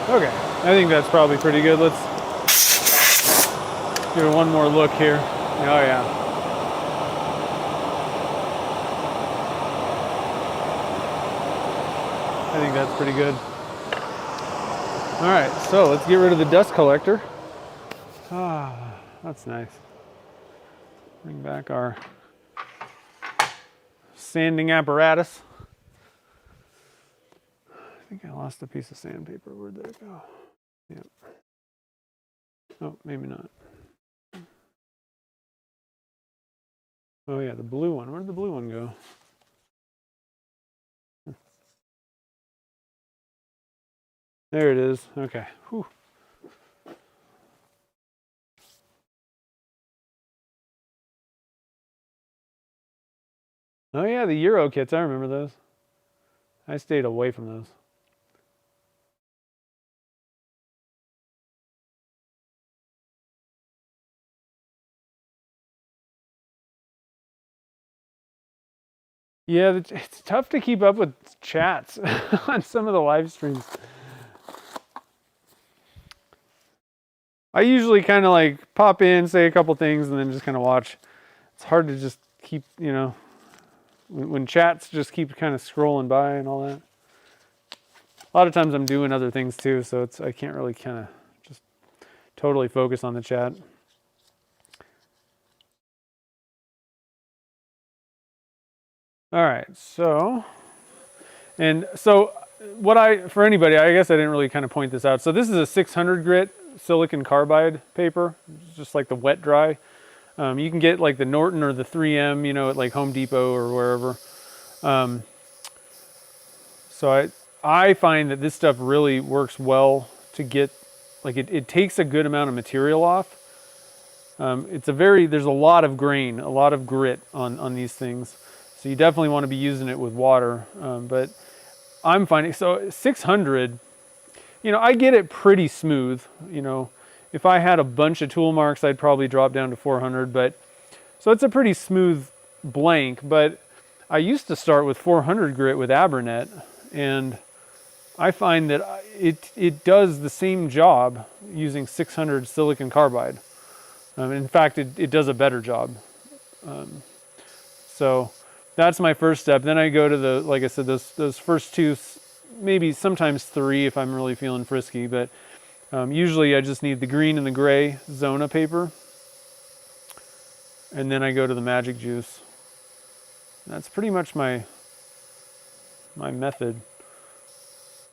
Okay, I think that's probably pretty good. Let's give it one more look here. Oh yeah. I think that's pretty good. All right, so let's get rid of the dust collector. Ah, that's nice. Bring back our sanding apparatus. I think I lost a piece of sandpaper. Where'd that go? Yep. Oh, maybe not. Oh yeah, the blue one. Where'd the blue one go? There it is. Okay. Whew. Oh yeah, the Euro kits. I remember those. I stayed away from those. Yeah, it's tough to keep up with chats on some of the live streams. I usually kind of like pop in, say a couple things, and then just kind of watch. It's hard to just keep, you know, when chats just keep kind of scrolling by and all that. A lot of times I'm doing other things too, so I can't really kind of just totally focus on the chat. All right, so for anybody, I guess I didn't really kind of point this out. So this is a 600 grit silicon carbide paper, just like the wet dry. You can get like the Norton or the 3M, you know, at like Home Depot or wherever. So I find that this stuff really works well to get, like it takes a good amount of material off. There's a lot of grain, a lot of grit on these things. So you definitely want to be using it with water. But I'm finding, so 600, you know, I get it pretty smooth. You know, if I had a bunch of tool marks, I'd probably drop down to 400. But so it's a pretty smooth blank. But I used to start with 400 grit with Abernet, and I find that it does the same job using 600 silicon carbide. In fact, it does a better job. So that's my first step. Then I go to like I said, those first two, maybe sometimes three if I'm really feeling frisky, but usually I just need the green and the gray Zona paper. And then I go to the magic juice. That's pretty much my method.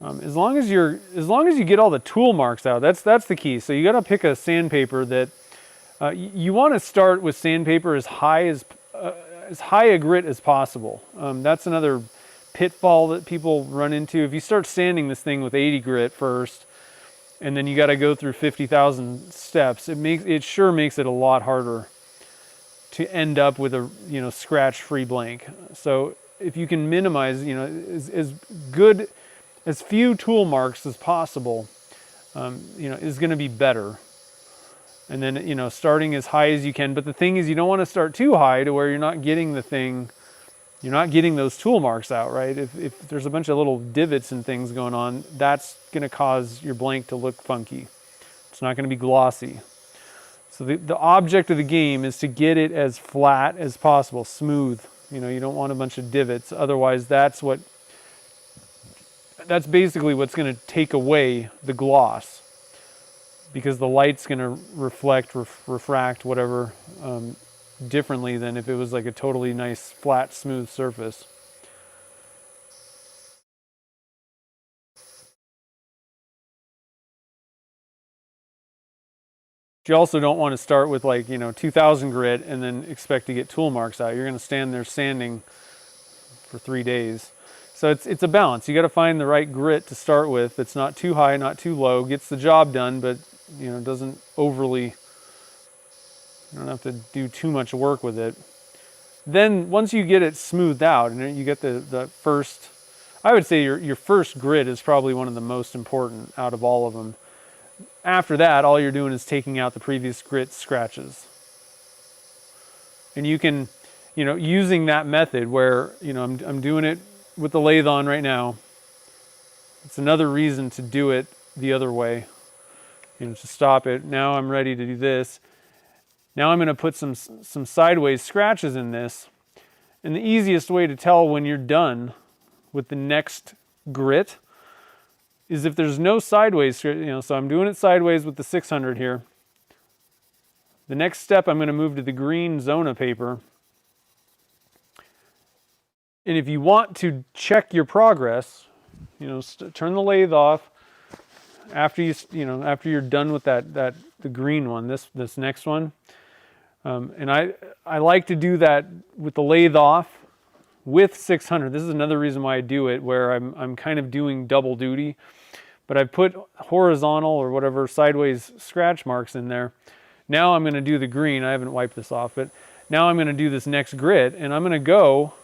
As long as you get all the tool marks out, that's the key. So you got to pick a sandpaper that you want to start with sandpaper as high a grit as possible. That's another pitfall that people run into. If you start sanding this thing with 80 grit first, and then you got to go through 50,000 steps, it sure makes it a lot harder to end up with a, you know, scratch-free blank. So if you can minimize, you know, as few tool marks as possible, you know, is going to be better. And then, you know, starting as high as you can. But the thing is, you don't want to start too high to where you're not getting those tool marks out, right? If there's a bunch of little divots and things going on, that's going to cause your blank to look funky. It's not going to be glossy. So the object of the game is to get it as flat as possible, smooth, You know, you don't want a bunch of divots. Otherwise, that's basically what's going to take away the gloss, because the light's going to reflect, refract, whatever, differently than if it was like a totally nice, flat, smooth surface. You also don't want to start with like, you know, 2000 grit and then expect to get tool marks out. You're going to stand there sanding for 3 days. So it's a balance. You got to find the right grit to start with. It's not too high, not too low. Gets the job done, but you know, doesn't overly, you don't have to do too much work with it. Then once you get it smoothed out and you get the first, I would say your first grit is probably one of the most important out of all of them. After that, all you're doing is taking out the previous grit scratches. And you can, you know, using that method where, you know, I'm doing it with the lathe on right now. It's another reason to do it the other way, you know, to stop it. Now I'm ready to do this. Now I'm going to put some sideways scratches in this. And the easiest way to tell when you're done with the next grit is if there's no sideways, you know, so I'm doing it sideways with the 600 here. The next step, I'm going to move to the green Zona paper. And if you want to check your progress, you know, turn the lathe off after after you're done with the green one, this next one. And I like to do that with the lathe off with 600. This is another reason why I do it, where I'm kind of doing double duty. But I've put horizontal or whatever sideways scratch marks in there. Now I'm going to do the green. I haven't wiped this off, but now I'm going to do this next grit, and I'm going to go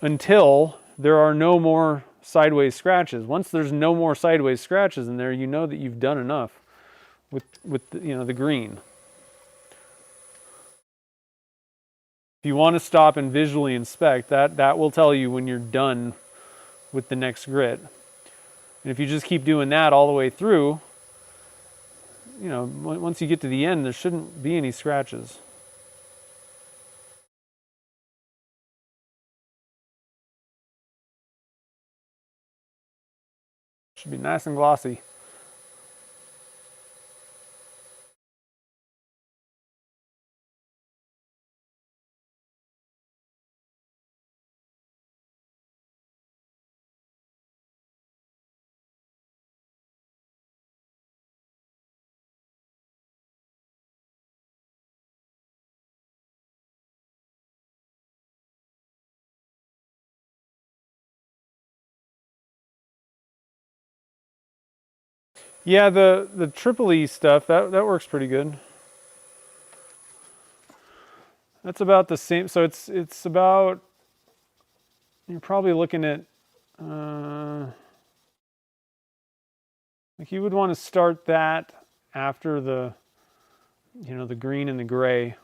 until there are no more sideways scratches. Once there's no more sideways scratches in there, you know that you've done enough with you know, the green. If you want to stop and visually inspect, that will tell you when you're done with the next grit. And if you just keep doing that all the way through, you know, once you get to the end, there shouldn't be any scratches. Should be nice and glossy. Yeah, the triple E stuff, that works pretty good. That's about the same. So it's about, you're probably looking at, like you would want to start that after the, you know, the green and the gray,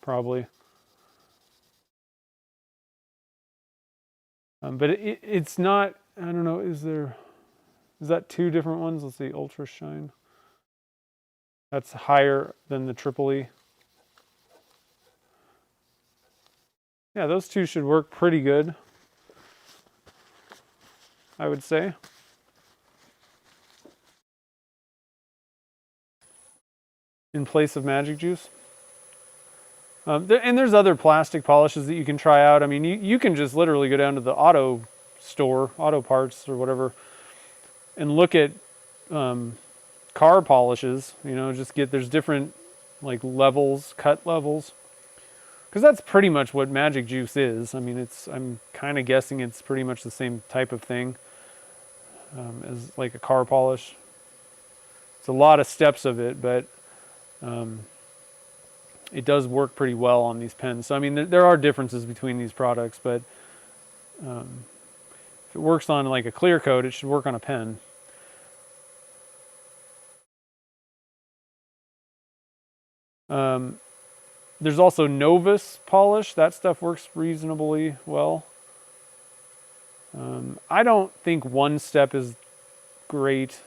probably. But it's not, I don't know, is that 2 different ones? Let's see, Ultra Shine. That's higher than the triple E. Yeah, those 2 should work pretty good, I would say. In place of magic juice. And there's other plastic polishes that you can try out. I mean, you can just literally go down to the auto store, auto parts or whatever, and look at car polishes. You know, just there's different like levels, cut levels, because that's pretty much what magic juice is. I mean, I'm kind of guessing it's pretty much the same type of thing as like a car polish. It's a lot of steps of it, but it does work pretty well on these pens. So I mean, there are differences between these products, but if it works on like a clear coat, it should work on a pen. There's also Novus polish. That stuff works reasonably well. I don't think one step is great.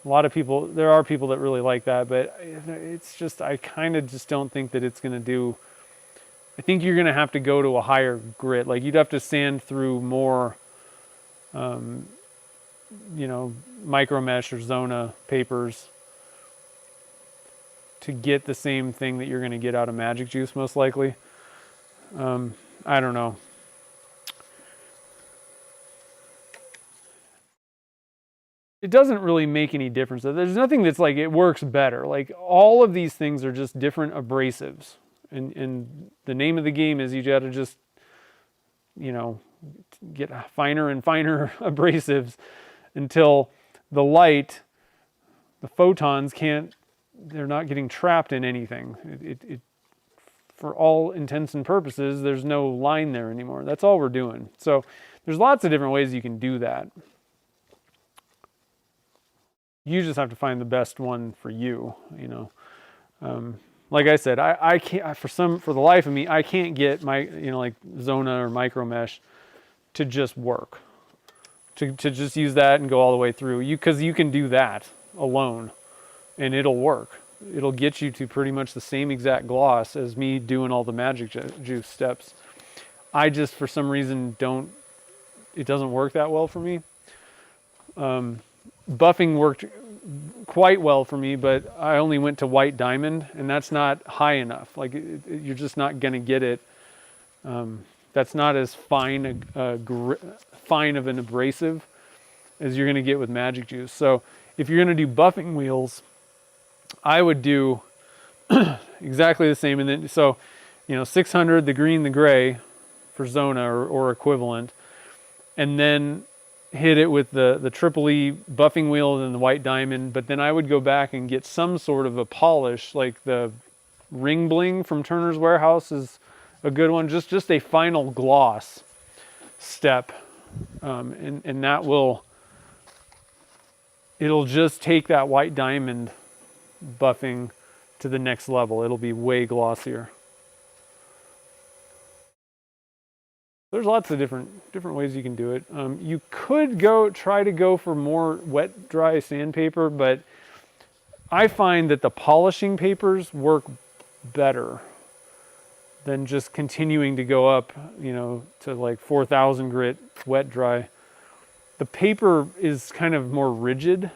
A lot of people, there are people that really like that, but it's just, I kind of just don't think that it's going to do I think you're going to have to go to a higher grit. Like you'd have to sand through more, you know, micro mesh or Zona papers to get the same thing that you're going to get out of Magic Juice, most likely. I don't know. It doesn't really make any difference. There's nothing that's like it works better. Like all of these things are just different abrasives. And the name of the game is you got to just, you know, get finer and finer abrasives until the light, the photons they're not getting trapped in anything. It for all intents and purposes, there's no line there anymore. That's all we're doing. So there's lots of different ways you can do that. You just have to find the best one for you, you know. Like I said, I can't, for the life of me, I can't get my, you know, like Zona or micro mesh to just work. To just use that and go all the way through. Because you can do that alone and it'll work. It'll get you to pretty much the same exact gloss as me doing all the Magic Juice steps. I just, for some reason, it doesn't work that well for me. Buffing worked quite well for me, but I only went to white diamond, and that's not high enough. Like you're just not going to get it. That's not as fine of an abrasive as you're going to get with Magic Juice. So if you're going to do buffing wheels, I would do exactly the same. And then, so, you know, 600, the green, the gray for Zona or equivalent, and then hit it with the triple E buffing wheel and the white diamond. But then I would go back and get some sort of a polish, like the ring bling from Turner's Warehouse is a good one. Just a final gloss step. And that it'll just take that white diamond buffing to the next level. It'll be way glossier. There's lots of different ways you can do it. You could try to go for more wet dry sandpaper, but I find that the polishing papers work better than just continuing to go up, you know, to like 4,000 grit wet dry. The paper is kind of more rigid.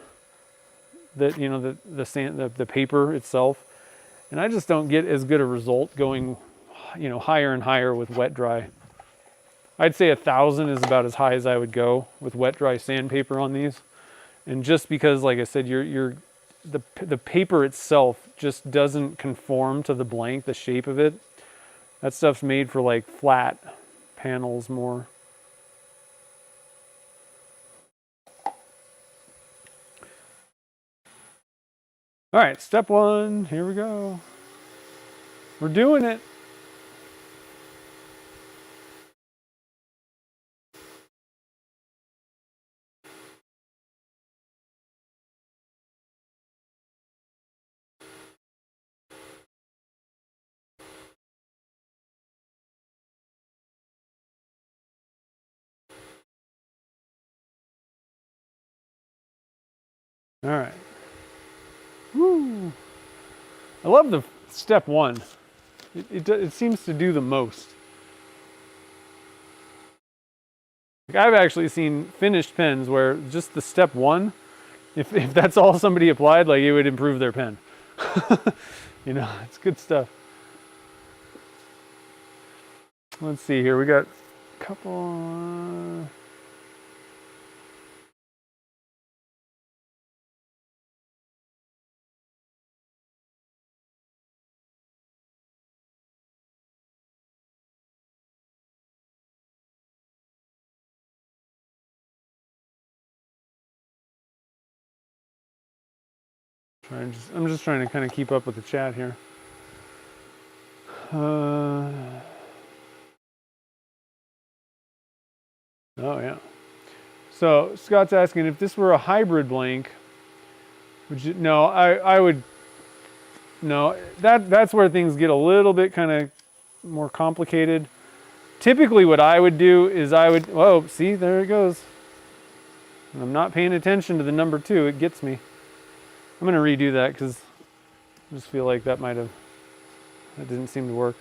That, you know, the paper itself, and I just don't get as good a result going, you know, higher and higher with wet dry. I'd say 1,000 is about as high as I would go with wet dry sandpaper on these, and just because, like I said, the paper itself just doesn't conform to the blank, the shape of it. That stuff's made for like flat panels more. All right, step one, here we go. We're doing it. All right. Woo. I love the step one. It seems to do the most. Like I've actually seen finished pens where just the step one, if that's all somebody applied, like it would improve their pen. You know, it's good stuff. Let's see here. We got a couple. I'm just trying to kind of keep up with the chat here. Oh yeah. So Scott's asking if this were a hybrid blank, would you? No, I would. No, that's where things get a little bit kind of more complicated. Typically, what I would do is whoa, see, there it goes. I'm not paying attention to the number 2. It gets me. I'm going to redo that because I just feel like that didn't seem to work.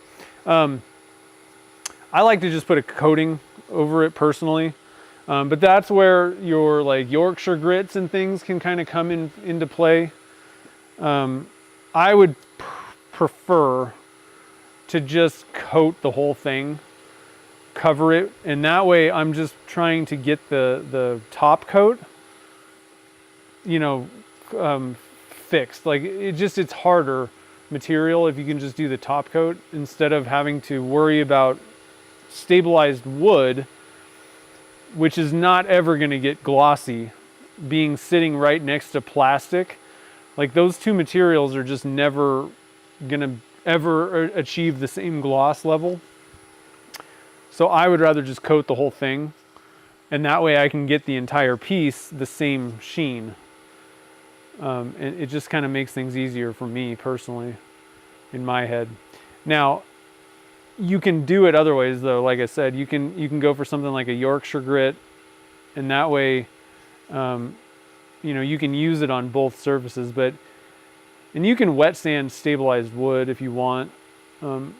I like to just put a coating over it personally. But that's where your like Yorkshire grits and things can kind of come into play. I would prefer to just coat the whole thing, cover it, and that way I'm just trying to get the top coat, you know, fixed. Like it's harder material if you can just do the top coat instead of having to worry about stabilized wood, which is not ever going to get glossy, being sitting right next to plastic. Like those two materials are just never going to ever achieve the same gloss level. So I would rather just coat the whole thing, and that way I can get the entire piece the same sheen. And it just kind of makes things easier for me personally in my head. Now, you can do it other ways though. Like I said, you can go for something like a Yorkshire grit, and that way, you know, you can use it on both surfaces. And you can wet sand stabilized wood if you want.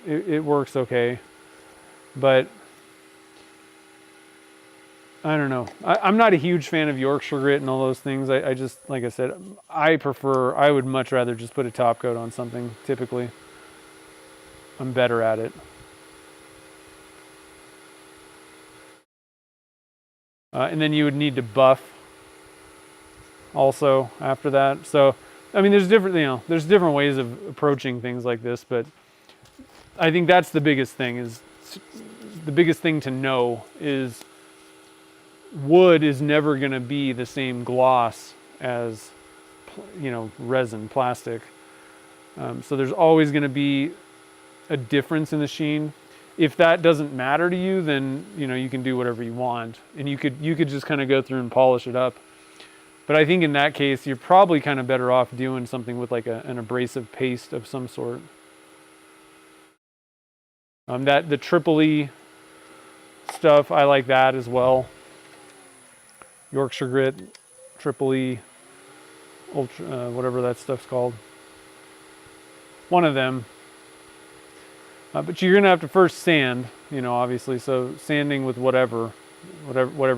It works okay, but I don't know. I'm not a huge fan of Yorkshire grit and all those things. I just, like I said, I would much rather just put a top coat on something typically. I'm better at it. And then you would need to buff also after that. So, I mean, there's different ways of approaching things like this, but I think that's the biggest thing to know is wood is never going to be the same gloss as, you know, resin, plastic. So there's always going to be a difference in the sheen. If that doesn't matter to you, then, you know, you can do whatever you want, and you could just kind of go through and polish it up. But I think in that case, you're probably kind of better off doing something with like an abrasive paste of some sort. The Triple E stuff, I like that as well. Yorkshire grit, Triple E, Ultra, whatever that stuff's called. One of them. But you're gonna have to first sand, you know, obviously. So sanding with whatever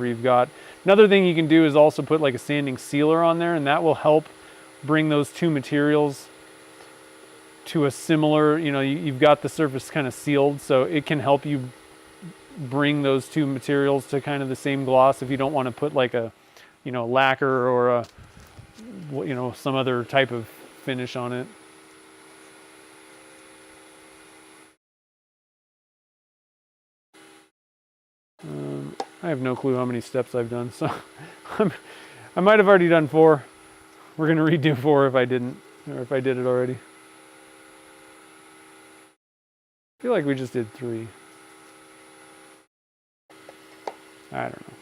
you've got. Another thing you can do is also put like a sanding sealer on there, and that will help bring those two materials to a similar, you know, you've got the surface kind of sealed, so it can help you bring those two materials to kind of the same gloss if you don't want to put like a, you know, lacquer or a, you know, some other type of finish on it. I have no clue how many steps I've done, so I might have already done 4. We're gonna redo 4 if I didn't, or if I did it already. I feel like we just did 3. I don't know.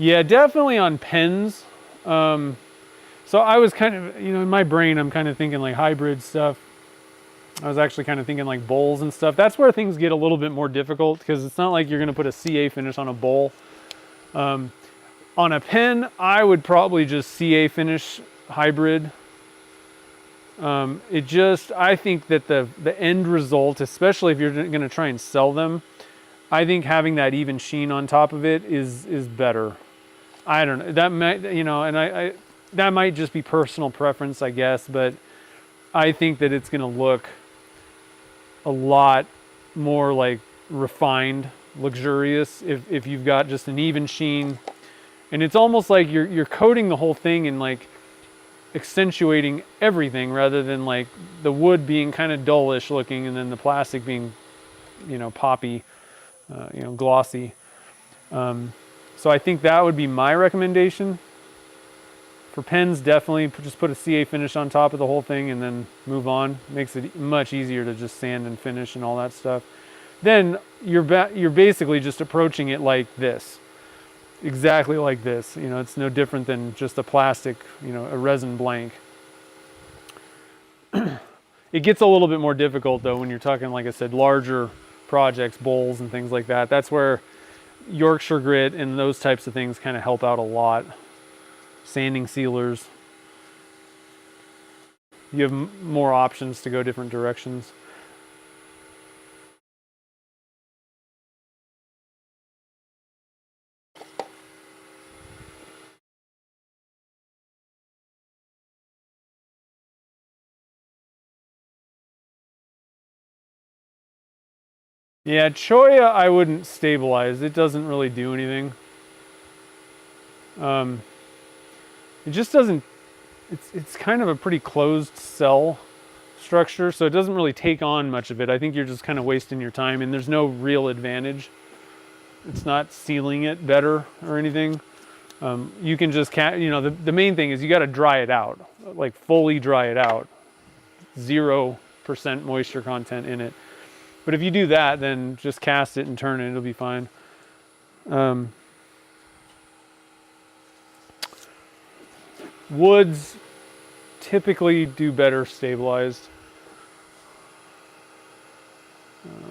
Yeah, definitely on pens. So I was kind of, you know, in my brain, I'm kind of thinking like hybrid stuff. I was actually kind of thinking like bowls and stuff. That's where things get a little bit more difficult because it's not like you're going to put a CA finish on a bowl. On a pen, I would probably just CA finish hybrid. I think that the end result, especially if you're going to try and sell them, I think having that even sheen on top of it is better. I don't know. That might, you know, and I that might just be personal preference, I guess, but I think that it's going to look a lot more like refined, luxurious if you've got just an even sheen. And it's almost like you're coating the whole thing and like accentuating everything rather than like the wood being kind of dullish looking and then the plastic being, you know, poppy, you know, glossy. So I think that would be my recommendation. For pens, definitely just put a CA finish on top of the whole thing and then move on. Makes it much easier to just sand and finish and all that stuff. Then you're basically just approaching it like this. Exactly like this. You know, it's no different than just a plastic, you know, a resin blank. It gets a little bit more difficult though when you're talking, like I said, larger projects, bowls and things like that. That's where Yorkshire grit and those types of things kind of help out a lot. Sanding sealers. You have more options to go different directions. Yeah, choya I wouldn't stabilize. It doesn't really do anything. It just doesn't, it's kind of a pretty closed cell structure, so it doesn't really take on much of it. I think you're just kind of wasting your time, and there's no real advantage. It's not sealing it better or anything. You can just, the main thing is you got to dry it out, like fully dry it out. 0% moisture content in it. But if you do that, then just cast it and turn it, it'll be fine. Woods typically do better stabilized.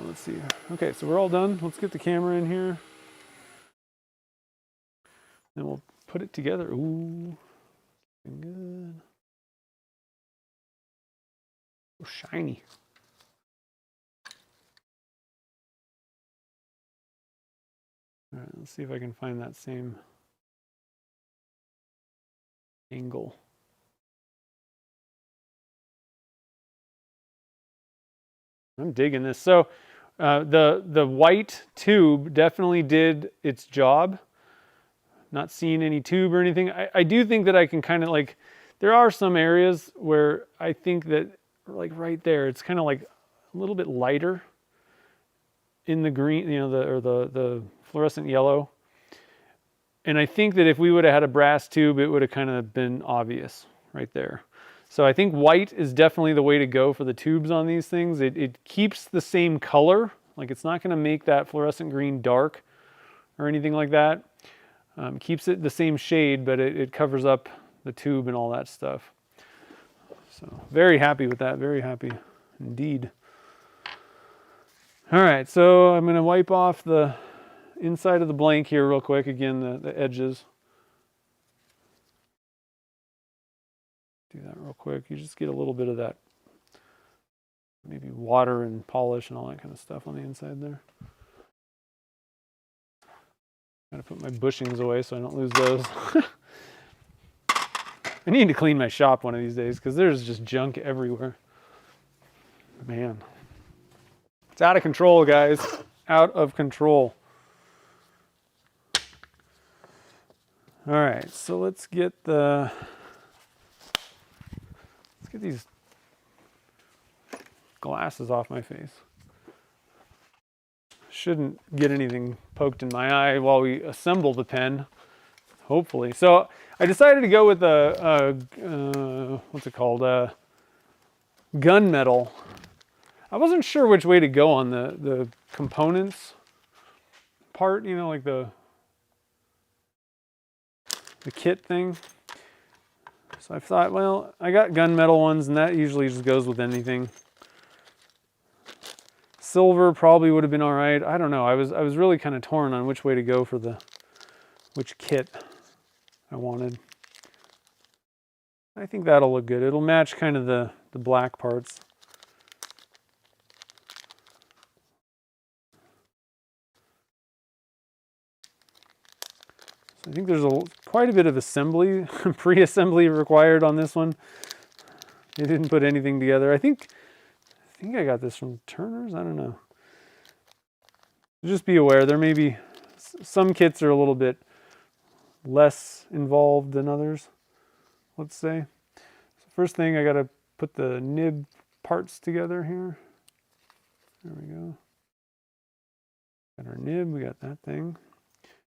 Let's see. Okay, so we're all done. Let's get the camera in here. Then we'll put it together. Ooh, good. Oh, shiny. All right, let's see if I can find that same angle. I'm digging this. So the white tube definitely did its job. Not seeing any tube or anything. I do think that I can kind of like, there are some areas where I think that like right there, it's kind of like a little bit lighter in the green, the fluorescent yellow. And I think that if we would have had a brass tube, it would have kind of been obvious right there. So I think white is definitely the way to go for the tubes on these things. It keeps the same color. Like it's not going to make that fluorescent green dark or anything like that. Keeps it the same shade, but it covers up the tube and all that stuff. So very happy with that. Very happy indeed. All right, so I'm going to wipe off the inside of the blank here real quick. Again, the edges. Do that real quick. You just get a little bit of that, maybe water and polish and all that kind of stuff on the inside there. Gotta put my bushings away so I don't lose those. I need to clean my shop one of these days because there's just junk everywhere. Man. It's out of control, guys. Out of control. All right, so let's get these glasses off my face. Shouldn't get anything poked in my eye while we assemble the pen, hopefully. So I decided to go with what's it called? Gunmetal. I wasn't sure which way to go on the components part, like the kit thing. So I thought, well, I got gunmetal ones, and that usually just goes with anything. Silver probably would have been all right. I don't know. I was really kind of torn on which way to go for which kit I wanted. I think that'll look good. It'll match kind of the black parts. So I think there's quite a bit of assembly, pre-assembly required on this one. They didn't put anything together. I think I got this from Turner's. I don't know. Just be aware, there may be some kits are a little bit less involved than others, let's say. So first thing, I got to put the nib parts together here. There we go. Got our nib, we got that thing.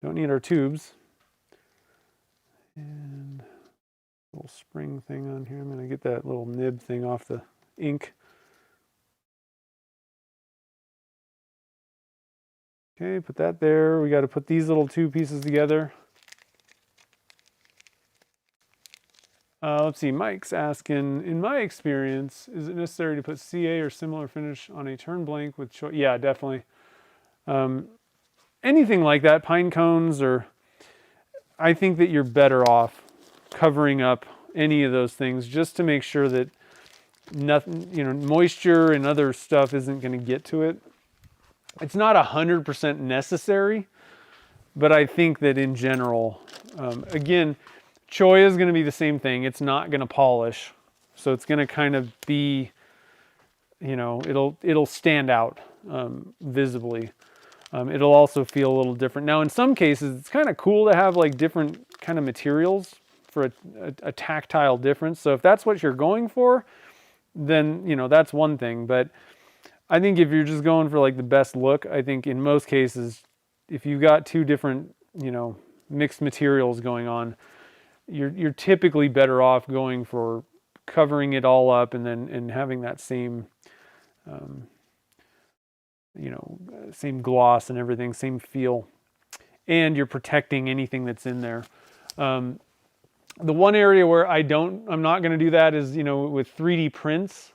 Don't need our tubes. And a little spring thing on here. I'm going to get that little nib thing off the ink. Okay, put that there. We got to put these little two pieces together. Let's see, Mike's asking, in my experience, is it necessary to put CA or similar finish on a turn blank with choice? Yeah, definitely. Anything like that, pine cones, or I think that you're better off covering up any of those things just to make sure that nothing, moisture and other stuff isn't going to get to it. It's not 100% necessary, but I think that in general, again, choy is going to be the same thing. It's not going to polish, so it's going to kind of be, it'll stand out visibly. It'll also feel a little different. Now, in some cases, it's kind of cool to have like different kind of materials for a tactile difference. So if that's what you're going for, then, that's one thing. But I think if you're just going for like the best look, I think in most cases, if you've got two different, mixed materials going on, you're typically better off going for covering it all up and having that same, same gloss and everything, same feel, and you're protecting anything that's in there. The one area where I'm not going to do that is, with 3D prints.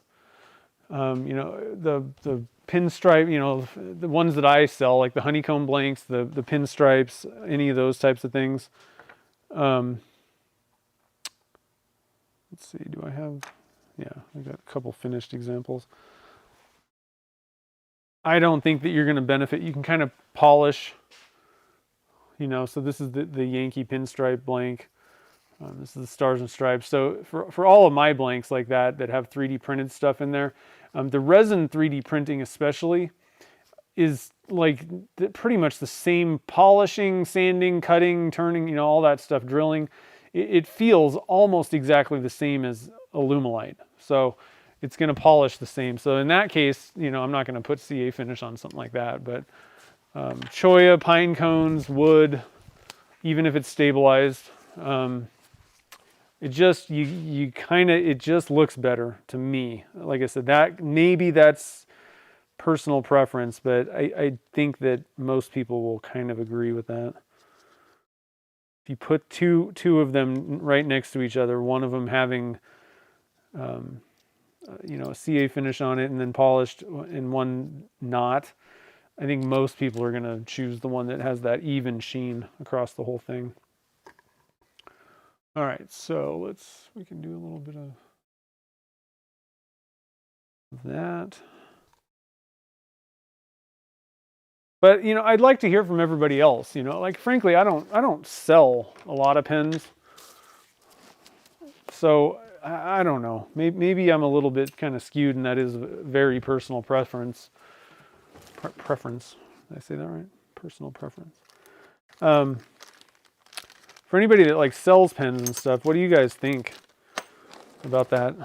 The pinstripe, the ones that I sell, like the honeycomb blanks, the pinstripes, any of those types of things. Let's see, do I have, yeah, I got a couple finished examples. I don't think that you're going to benefit. You can kind of polish, so this is the Yankee pinstripe blank. This is the Stars and Stripes. So for all of my blanks like that have 3D printed stuff in there, the resin 3D printing especially is like pretty much the same polishing, sanding, cutting, turning, all that stuff, drilling. It feels almost exactly the same as Alumilite. So it's going to polish the same. So in that case, I'm not going to put CA finish on something like that. But choya, pine cones, wood, even if it's stabilized, it just it just looks better to me. Like I said, that maybe that's personal preference, but I think that most people will kind of agree with that. If you put two of them right next to each other, one of them having a CA finish on it and then polished, and one not, I think most people are going to choose the one that has that even sheen across the whole thing. All right, so we can do a little bit of that. But, I'd like to hear from everybody else, like frankly, I don't sell a lot of pens. So I don't know, maybe I'm a little bit kind of skewed, and that is very personal preference. Preference, did I say that right? Personal preference. For anybody that like sells pens and stuff, what do you guys think about that?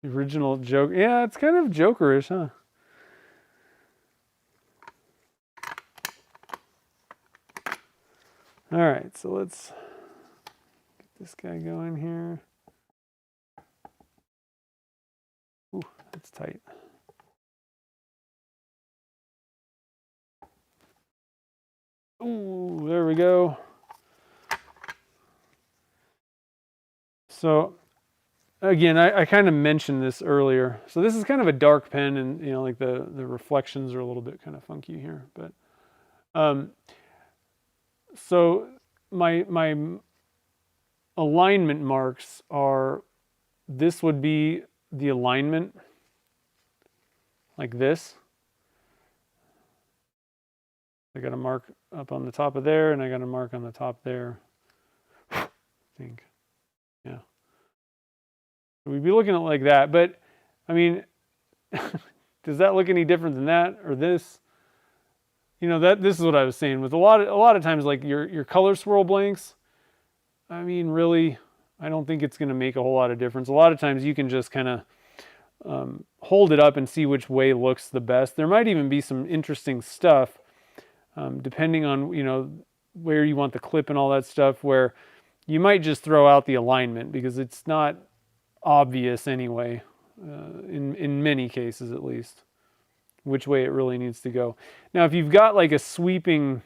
The original joke, yeah, it's kind of jokerish, huh? All right, so let's get this guy going here. Ooh, that's tight. Ooh, there we go. So again, I kind of mentioned this earlier. So this is kind of a dark pen, and like the reflections are a little bit kind of funky here, but so my alignment marks are, this would be the alignment like this. I got a mark up on the top of there, and I got a mark on the top there. I think, yeah. We'd be looking at it like that, but I mean, does that look any different than that or this? This is what I was saying with a lot of times, like your color swirl blanks. I mean, really, I don't think it's going to make a whole lot of difference. A lot of times you can just kind of hold it up and see which way looks the best. There might even be some interesting stuff, depending on where you want the clip and all that stuff, where you might just throw out the alignment because it's not obvious anyway, in many cases at least, which way it really needs to go. Now, if you've got like a sweeping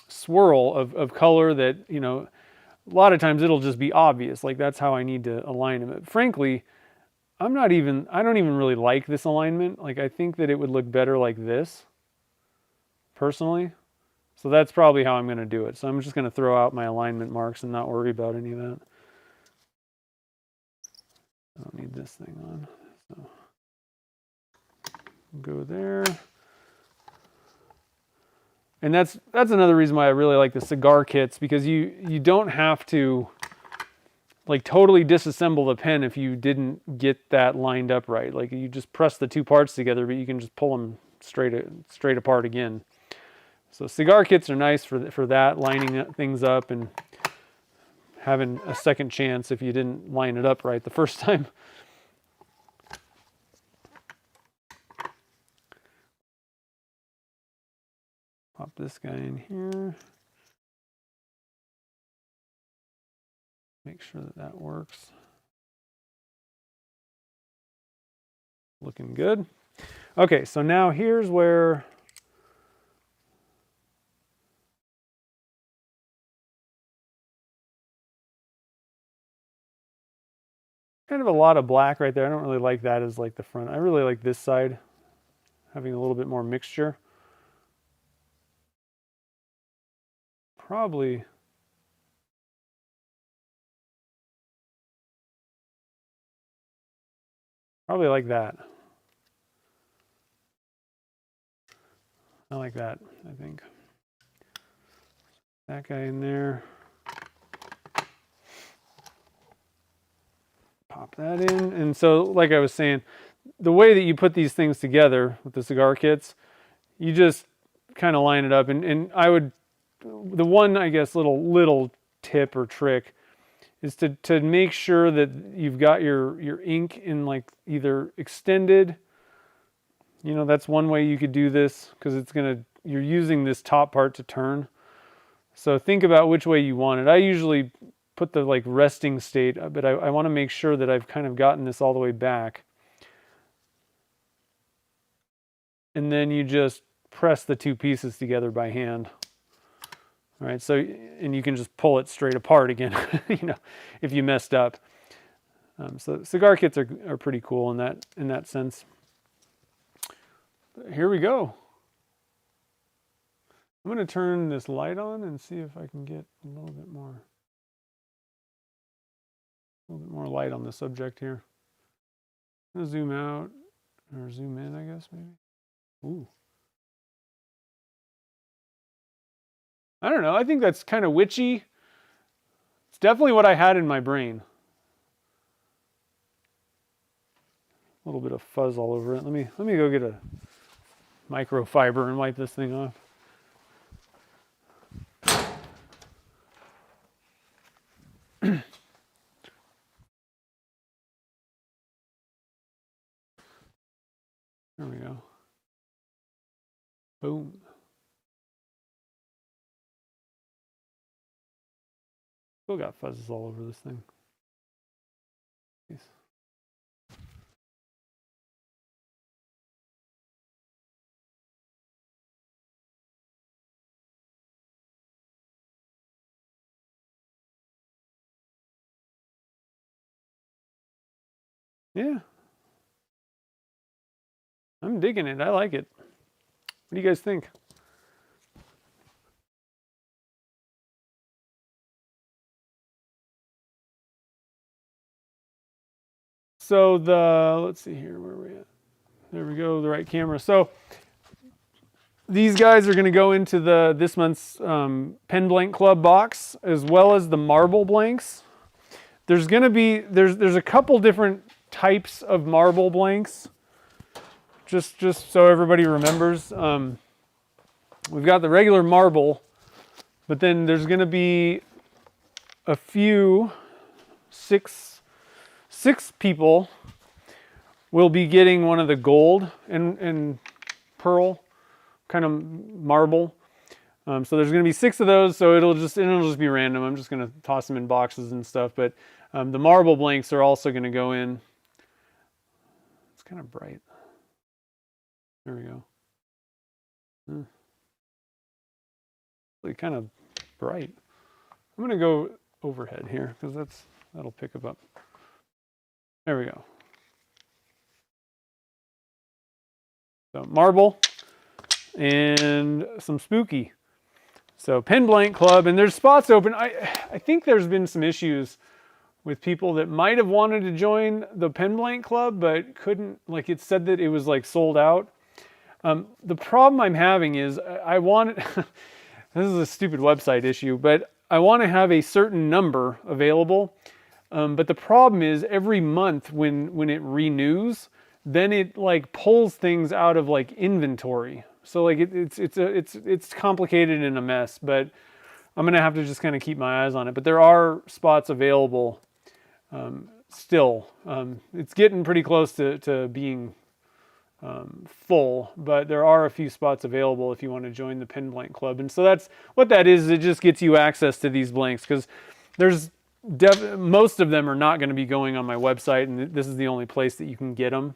swirl of color that, you know, a lot of times it'll just be obvious, like that's how I need to align them. But frankly, I don't even really like this alignment. Like I think that it would look better like this, personally. So that's probably how I'm going to do it. So I'm just going to throw out my alignment marks and not worry about any of that. I don't need this thing on. So go there. And that's another reason why I really like the cigar kits, because you don't have to like totally disassemble the pen if you didn't get that lined up right. Like you just press the two parts together, but you can just pull them straight apart again. So cigar kits are nice for that, lining things up and having a second chance if you didn't line it up right the first time. Pop this guy in here. Make sure that that works. Looking good. Okay, so now here's where kind of a lot of black right there. I don't really like that as like the front. I really like this side having a little bit more mixture. Probably like that. I like that, I think. That guy in there. Pop that in. And so, like I was saying, the way that you put these things together with the cigar kits, you just kind of line it up. And I would, the one, I guess, little tip or trick is to make sure that you've got your ink in like either extended. You know, that's one way you could do this, because you're using this top part to turn. So think about which way you want it. I usually put the like resting state, but I want to make sure that I've kind of gotten this all the way back. And then you just press the two pieces together by hand. All right, so, and you can just pull it straight apart again, you know, if you messed up. So cigar kits are pretty cool in that sense. But here we go. I'm going to turn this light on and see if I can get a little bit more light on the subject here. I'm going to zoom out, or zoom in, I guess, maybe. Ooh. I don't know. I think that's kind of witchy. It's definitely what I had in my brain. A little bit of fuzz all over it. Let me go get a microfiber and wipe this thing off. There we go. Boom. Still got fuzzes all over this thing. Jeez. Yeah. I'm digging it. I like it. What do you guys think? So let's see here, where are we at? There we go, the right camera. So these guys are going to go into this month's Pen Blank Club box, as well as the marble blanks. There's going to be, there's a couple different types of marble blanks, just so everybody remembers. We've got the regular marble, but then there's going to be a few, six people will be getting one of the gold and pearl kind of marble. So there's going to be 6 of those, so it'll just be random. I'm just going to toss them in boxes and stuff, but The marble blanks are also going to go in. It's kind of bright. There we go. Really kind of bright. I'm going to go overhead here because that'll pick up. There we go. So marble and some spooky. So pen blank club, and there's spots open. I think there's been some issues with people that might have wanted to join the pen blank club but couldn't. Like, it said that it was like sold out. The problem I'm having is I want this is a stupid website issue, but I want to have a certain number available. But the problem is every month when it renews, then it like pulls things out of like inventory. So like it's complicated and a mess, but I'm gonna have to just kind of keep my eyes on it. But there are spots available still. It's getting pretty close to being full, but there are a few spots available if you want to join the pen blank club. And so that's what that is. It just gets you access to these blanks because most of them are not going to be going on my website, and this is the only place that you can get them,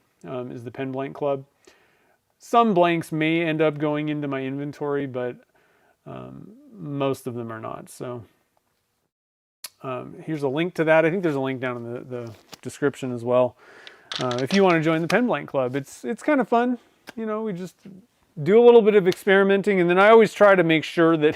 is the pen blank club. Some blanks may end up going into my inventory, but most of them are not. So here's a link to that. I think there's a link down in the description as well. If you want to join the pen blank club, it's kind of fun. You know, we just do a little bit of experimenting, and then I always try to make sure that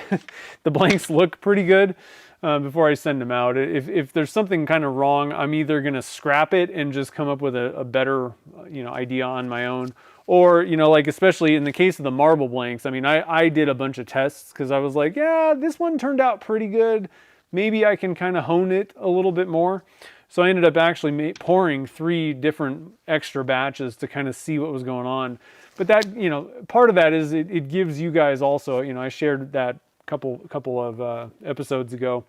the blanks look pretty good before I send them out. If there's something kind of wrong, I'm either going to scrap it and just come up with a better, idea on my own. Or, like especially in the case of the marble blanks, I mean, I did a bunch of tests because I was like, yeah, this one turned out pretty good. Maybe I can kind of hone it a little bit more. So I ended up actually pouring 3 different extra batches to kind of see what was going on. But that, part of that is it gives you guys also, I shared that couple of episodes ago,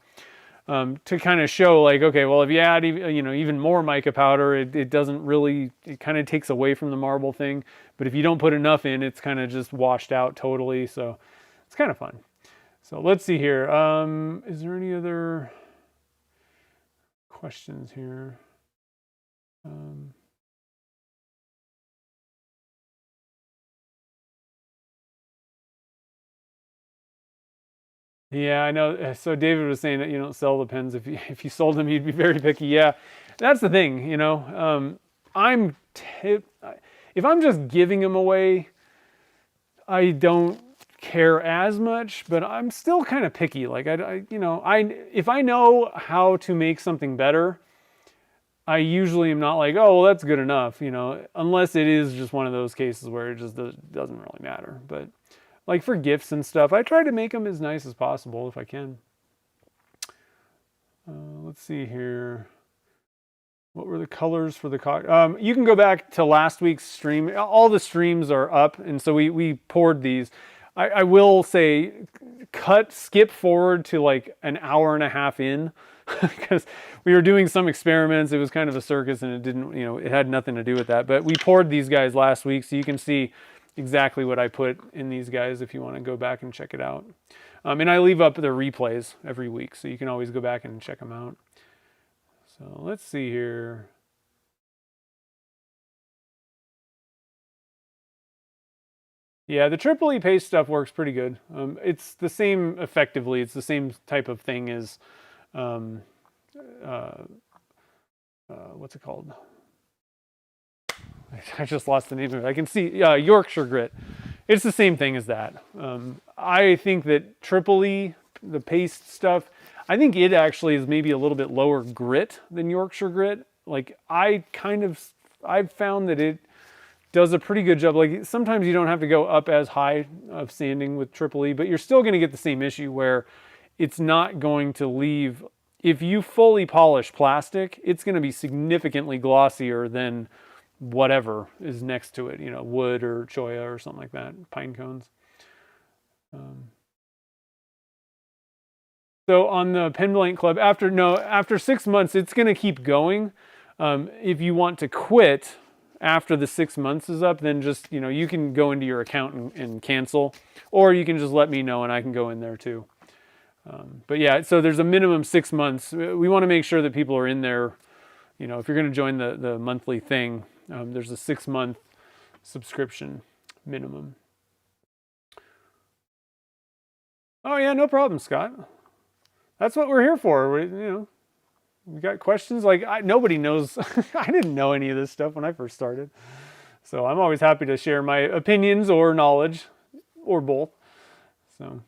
to kind of show like, okay, well, if you add even more mica powder, it doesn't really, it kind of takes away from the marble thing. But if you don't put enough in, it's kind of just washed out totally. So it's kind of fun. So let's see here. Is there any other questions here? Yeah, I know. So David was saying that you don't sell the pens. If you sold them, you'd be very picky. Yeah, that's the thing. If I'm just giving them away, I don't care as much. But I'm still kind of picky. Like if I know how to make something better, I usually am not like, oh, well, that's good enough. Unless it is just one of those cases where it just doesn't really matter. But like for gifts and stuff, I try to make them as nice as possible if I can. Let's see here. What were the colors for the you can go back to last week's stream. All the streams are up, and so we poured these. I will say, skip forward to like an hour and a half in, because we were doing some experiments. It was kind of a circus, and it didn't, it had nothing to do with that. But we poured these guys last week, so you can see exactly what I put in these guys if you want to go back and check it out. And I leave up the replays every week, so you can always go back and check them out. So let's see here. Yeah, the Triple E paste stuff works pretty good. It's the same, effectively, it's the same type of thing as, what's it called? I just lost the name of it. I can see Yorkshire grit. It's the same thing as that. I think that Triple E, the paste stuff, I think it actually is maybe a little bit lower grit than Yorkshire grit. Like I've found that it does a pretty good job. Like sometimes you don't have to go up as high of sanding with Triple E, but you're still going to get the same issue where it's not going to leave. If you fully polish plastic, it's going to be significantly glossier than whatever is next to it, wood or choya or something like that, pine cones. So on the pen blank club, after 6 months, it's going to keep going. If you want to quit after the 6 months is up, then just, you can go into your account and cancel, or you can just let me know and I can go in there too. But yeah, so there's a minimum 6 months. We want to make sure that people are in there. You know, if you're going to join the monthly thing, there's a 6-month subscription minimum. Oh yeah, no problem, Scott. That's what we're here for. We got questions. Like nobody knows. I didn't know any of this stuff when I first started. So I'm always happy to share my opinions or knowledge, or both. So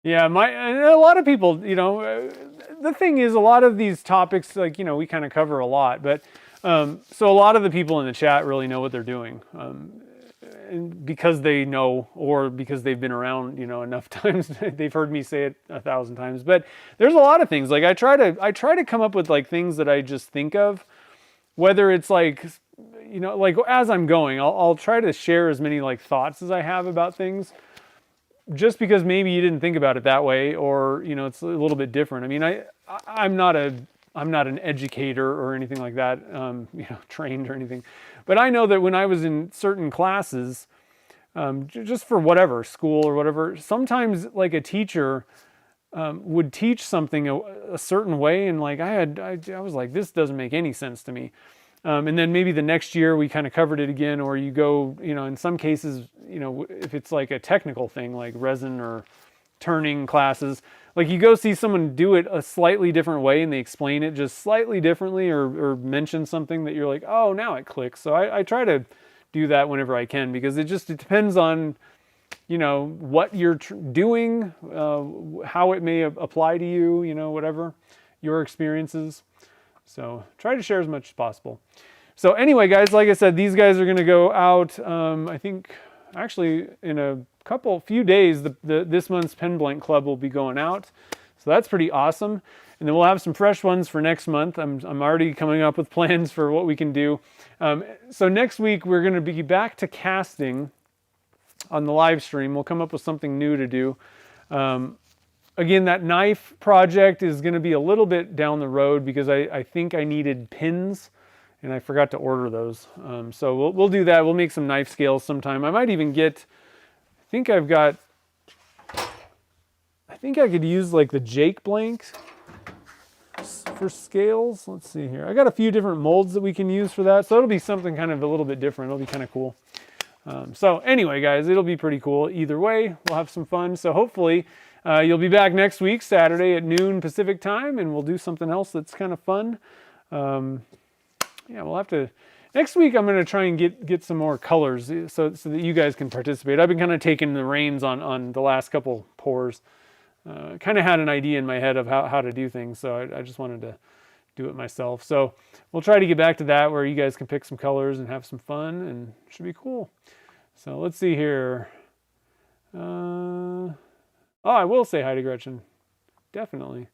yeah, and a lot of people, the thing is, a lot of these topics, like, we kind of cover a lot, but so a lot of the people in the chat really know what they're doing. And because they know, or because they've been around, enough times, they've heard me say it 1,000 times. But there's a lot of things. Like I try to come up with like things that I just think of, whether it's like, like as I'm going, I'll try to share as many like thoughts as I have about things, just because maybe you didn't think about it that way, or it's a little bit different. I mean, I'm not an educator or anything like that, trained or anything. But I know that when I was in certain classes, just for whatever, school or whatever, sometimes like a teacher would teach something a certain way, and like I was like, this doesn't make any sense to me. And then maybe the next year we kind of covered it again, or you go, in some cases, if it's like a technical thing like resin or turning classes, like you go see someone do it a slightly different way and they explain it just slightly differently, or mention something that you're like, oh, now it clicks. So I try to do that whenever I can, because it depends on, what you're doing, how it may apply to you, whatever your experiences. So try to share as much as possible. So anyway, guys, like I said, these guys are going to go out, I think actually in a few days, this month's Pen Blank Club will be going out. So that's pretty awesome. And then we'll have some fresh ones for next month. I'm already coming up with plans for what we can do. So next week, we're going to be back to casting on the live stream. We'll come up with something new to do. Again, that knife project is going to be a little bit down the road, because I think I needed pins and I forgot to order those. So we'll do that. We'll make some knife scales sometime. I might even get, I think I could use like the Jake blank for scales. Let's see here. I got a few different molds that we can use for that. So it'll be something kind of a little bit different. It'll be kind of cool. So anyway, guys, it'll be pretty cool. Either way, we'll have some fun. So hopefully you'll be back next week, Saturday at noon Pacific time, and we'll do something else that's kind of fun. Yeah, we'll have to. Next week, I'm going to try and get some more colors so that you guys can participate. I've been kind of taking the reins on the last couple pours. Kind of had an idea in my head of how to do things, so I just wanted to do it myself. So we'll try to get back to that, where you guys can pick some colors and have some fun, and it should be cool. So let's see here. Oh, I will say hi to Gretchen. Definitely.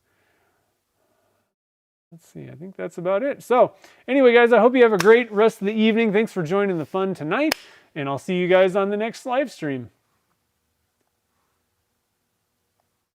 Let's see, I think that's about it. So anyway, guys, I hope you have a great rest of the evening. Thanks for joining the fun tonight, and I'll see you guys on the next live stream.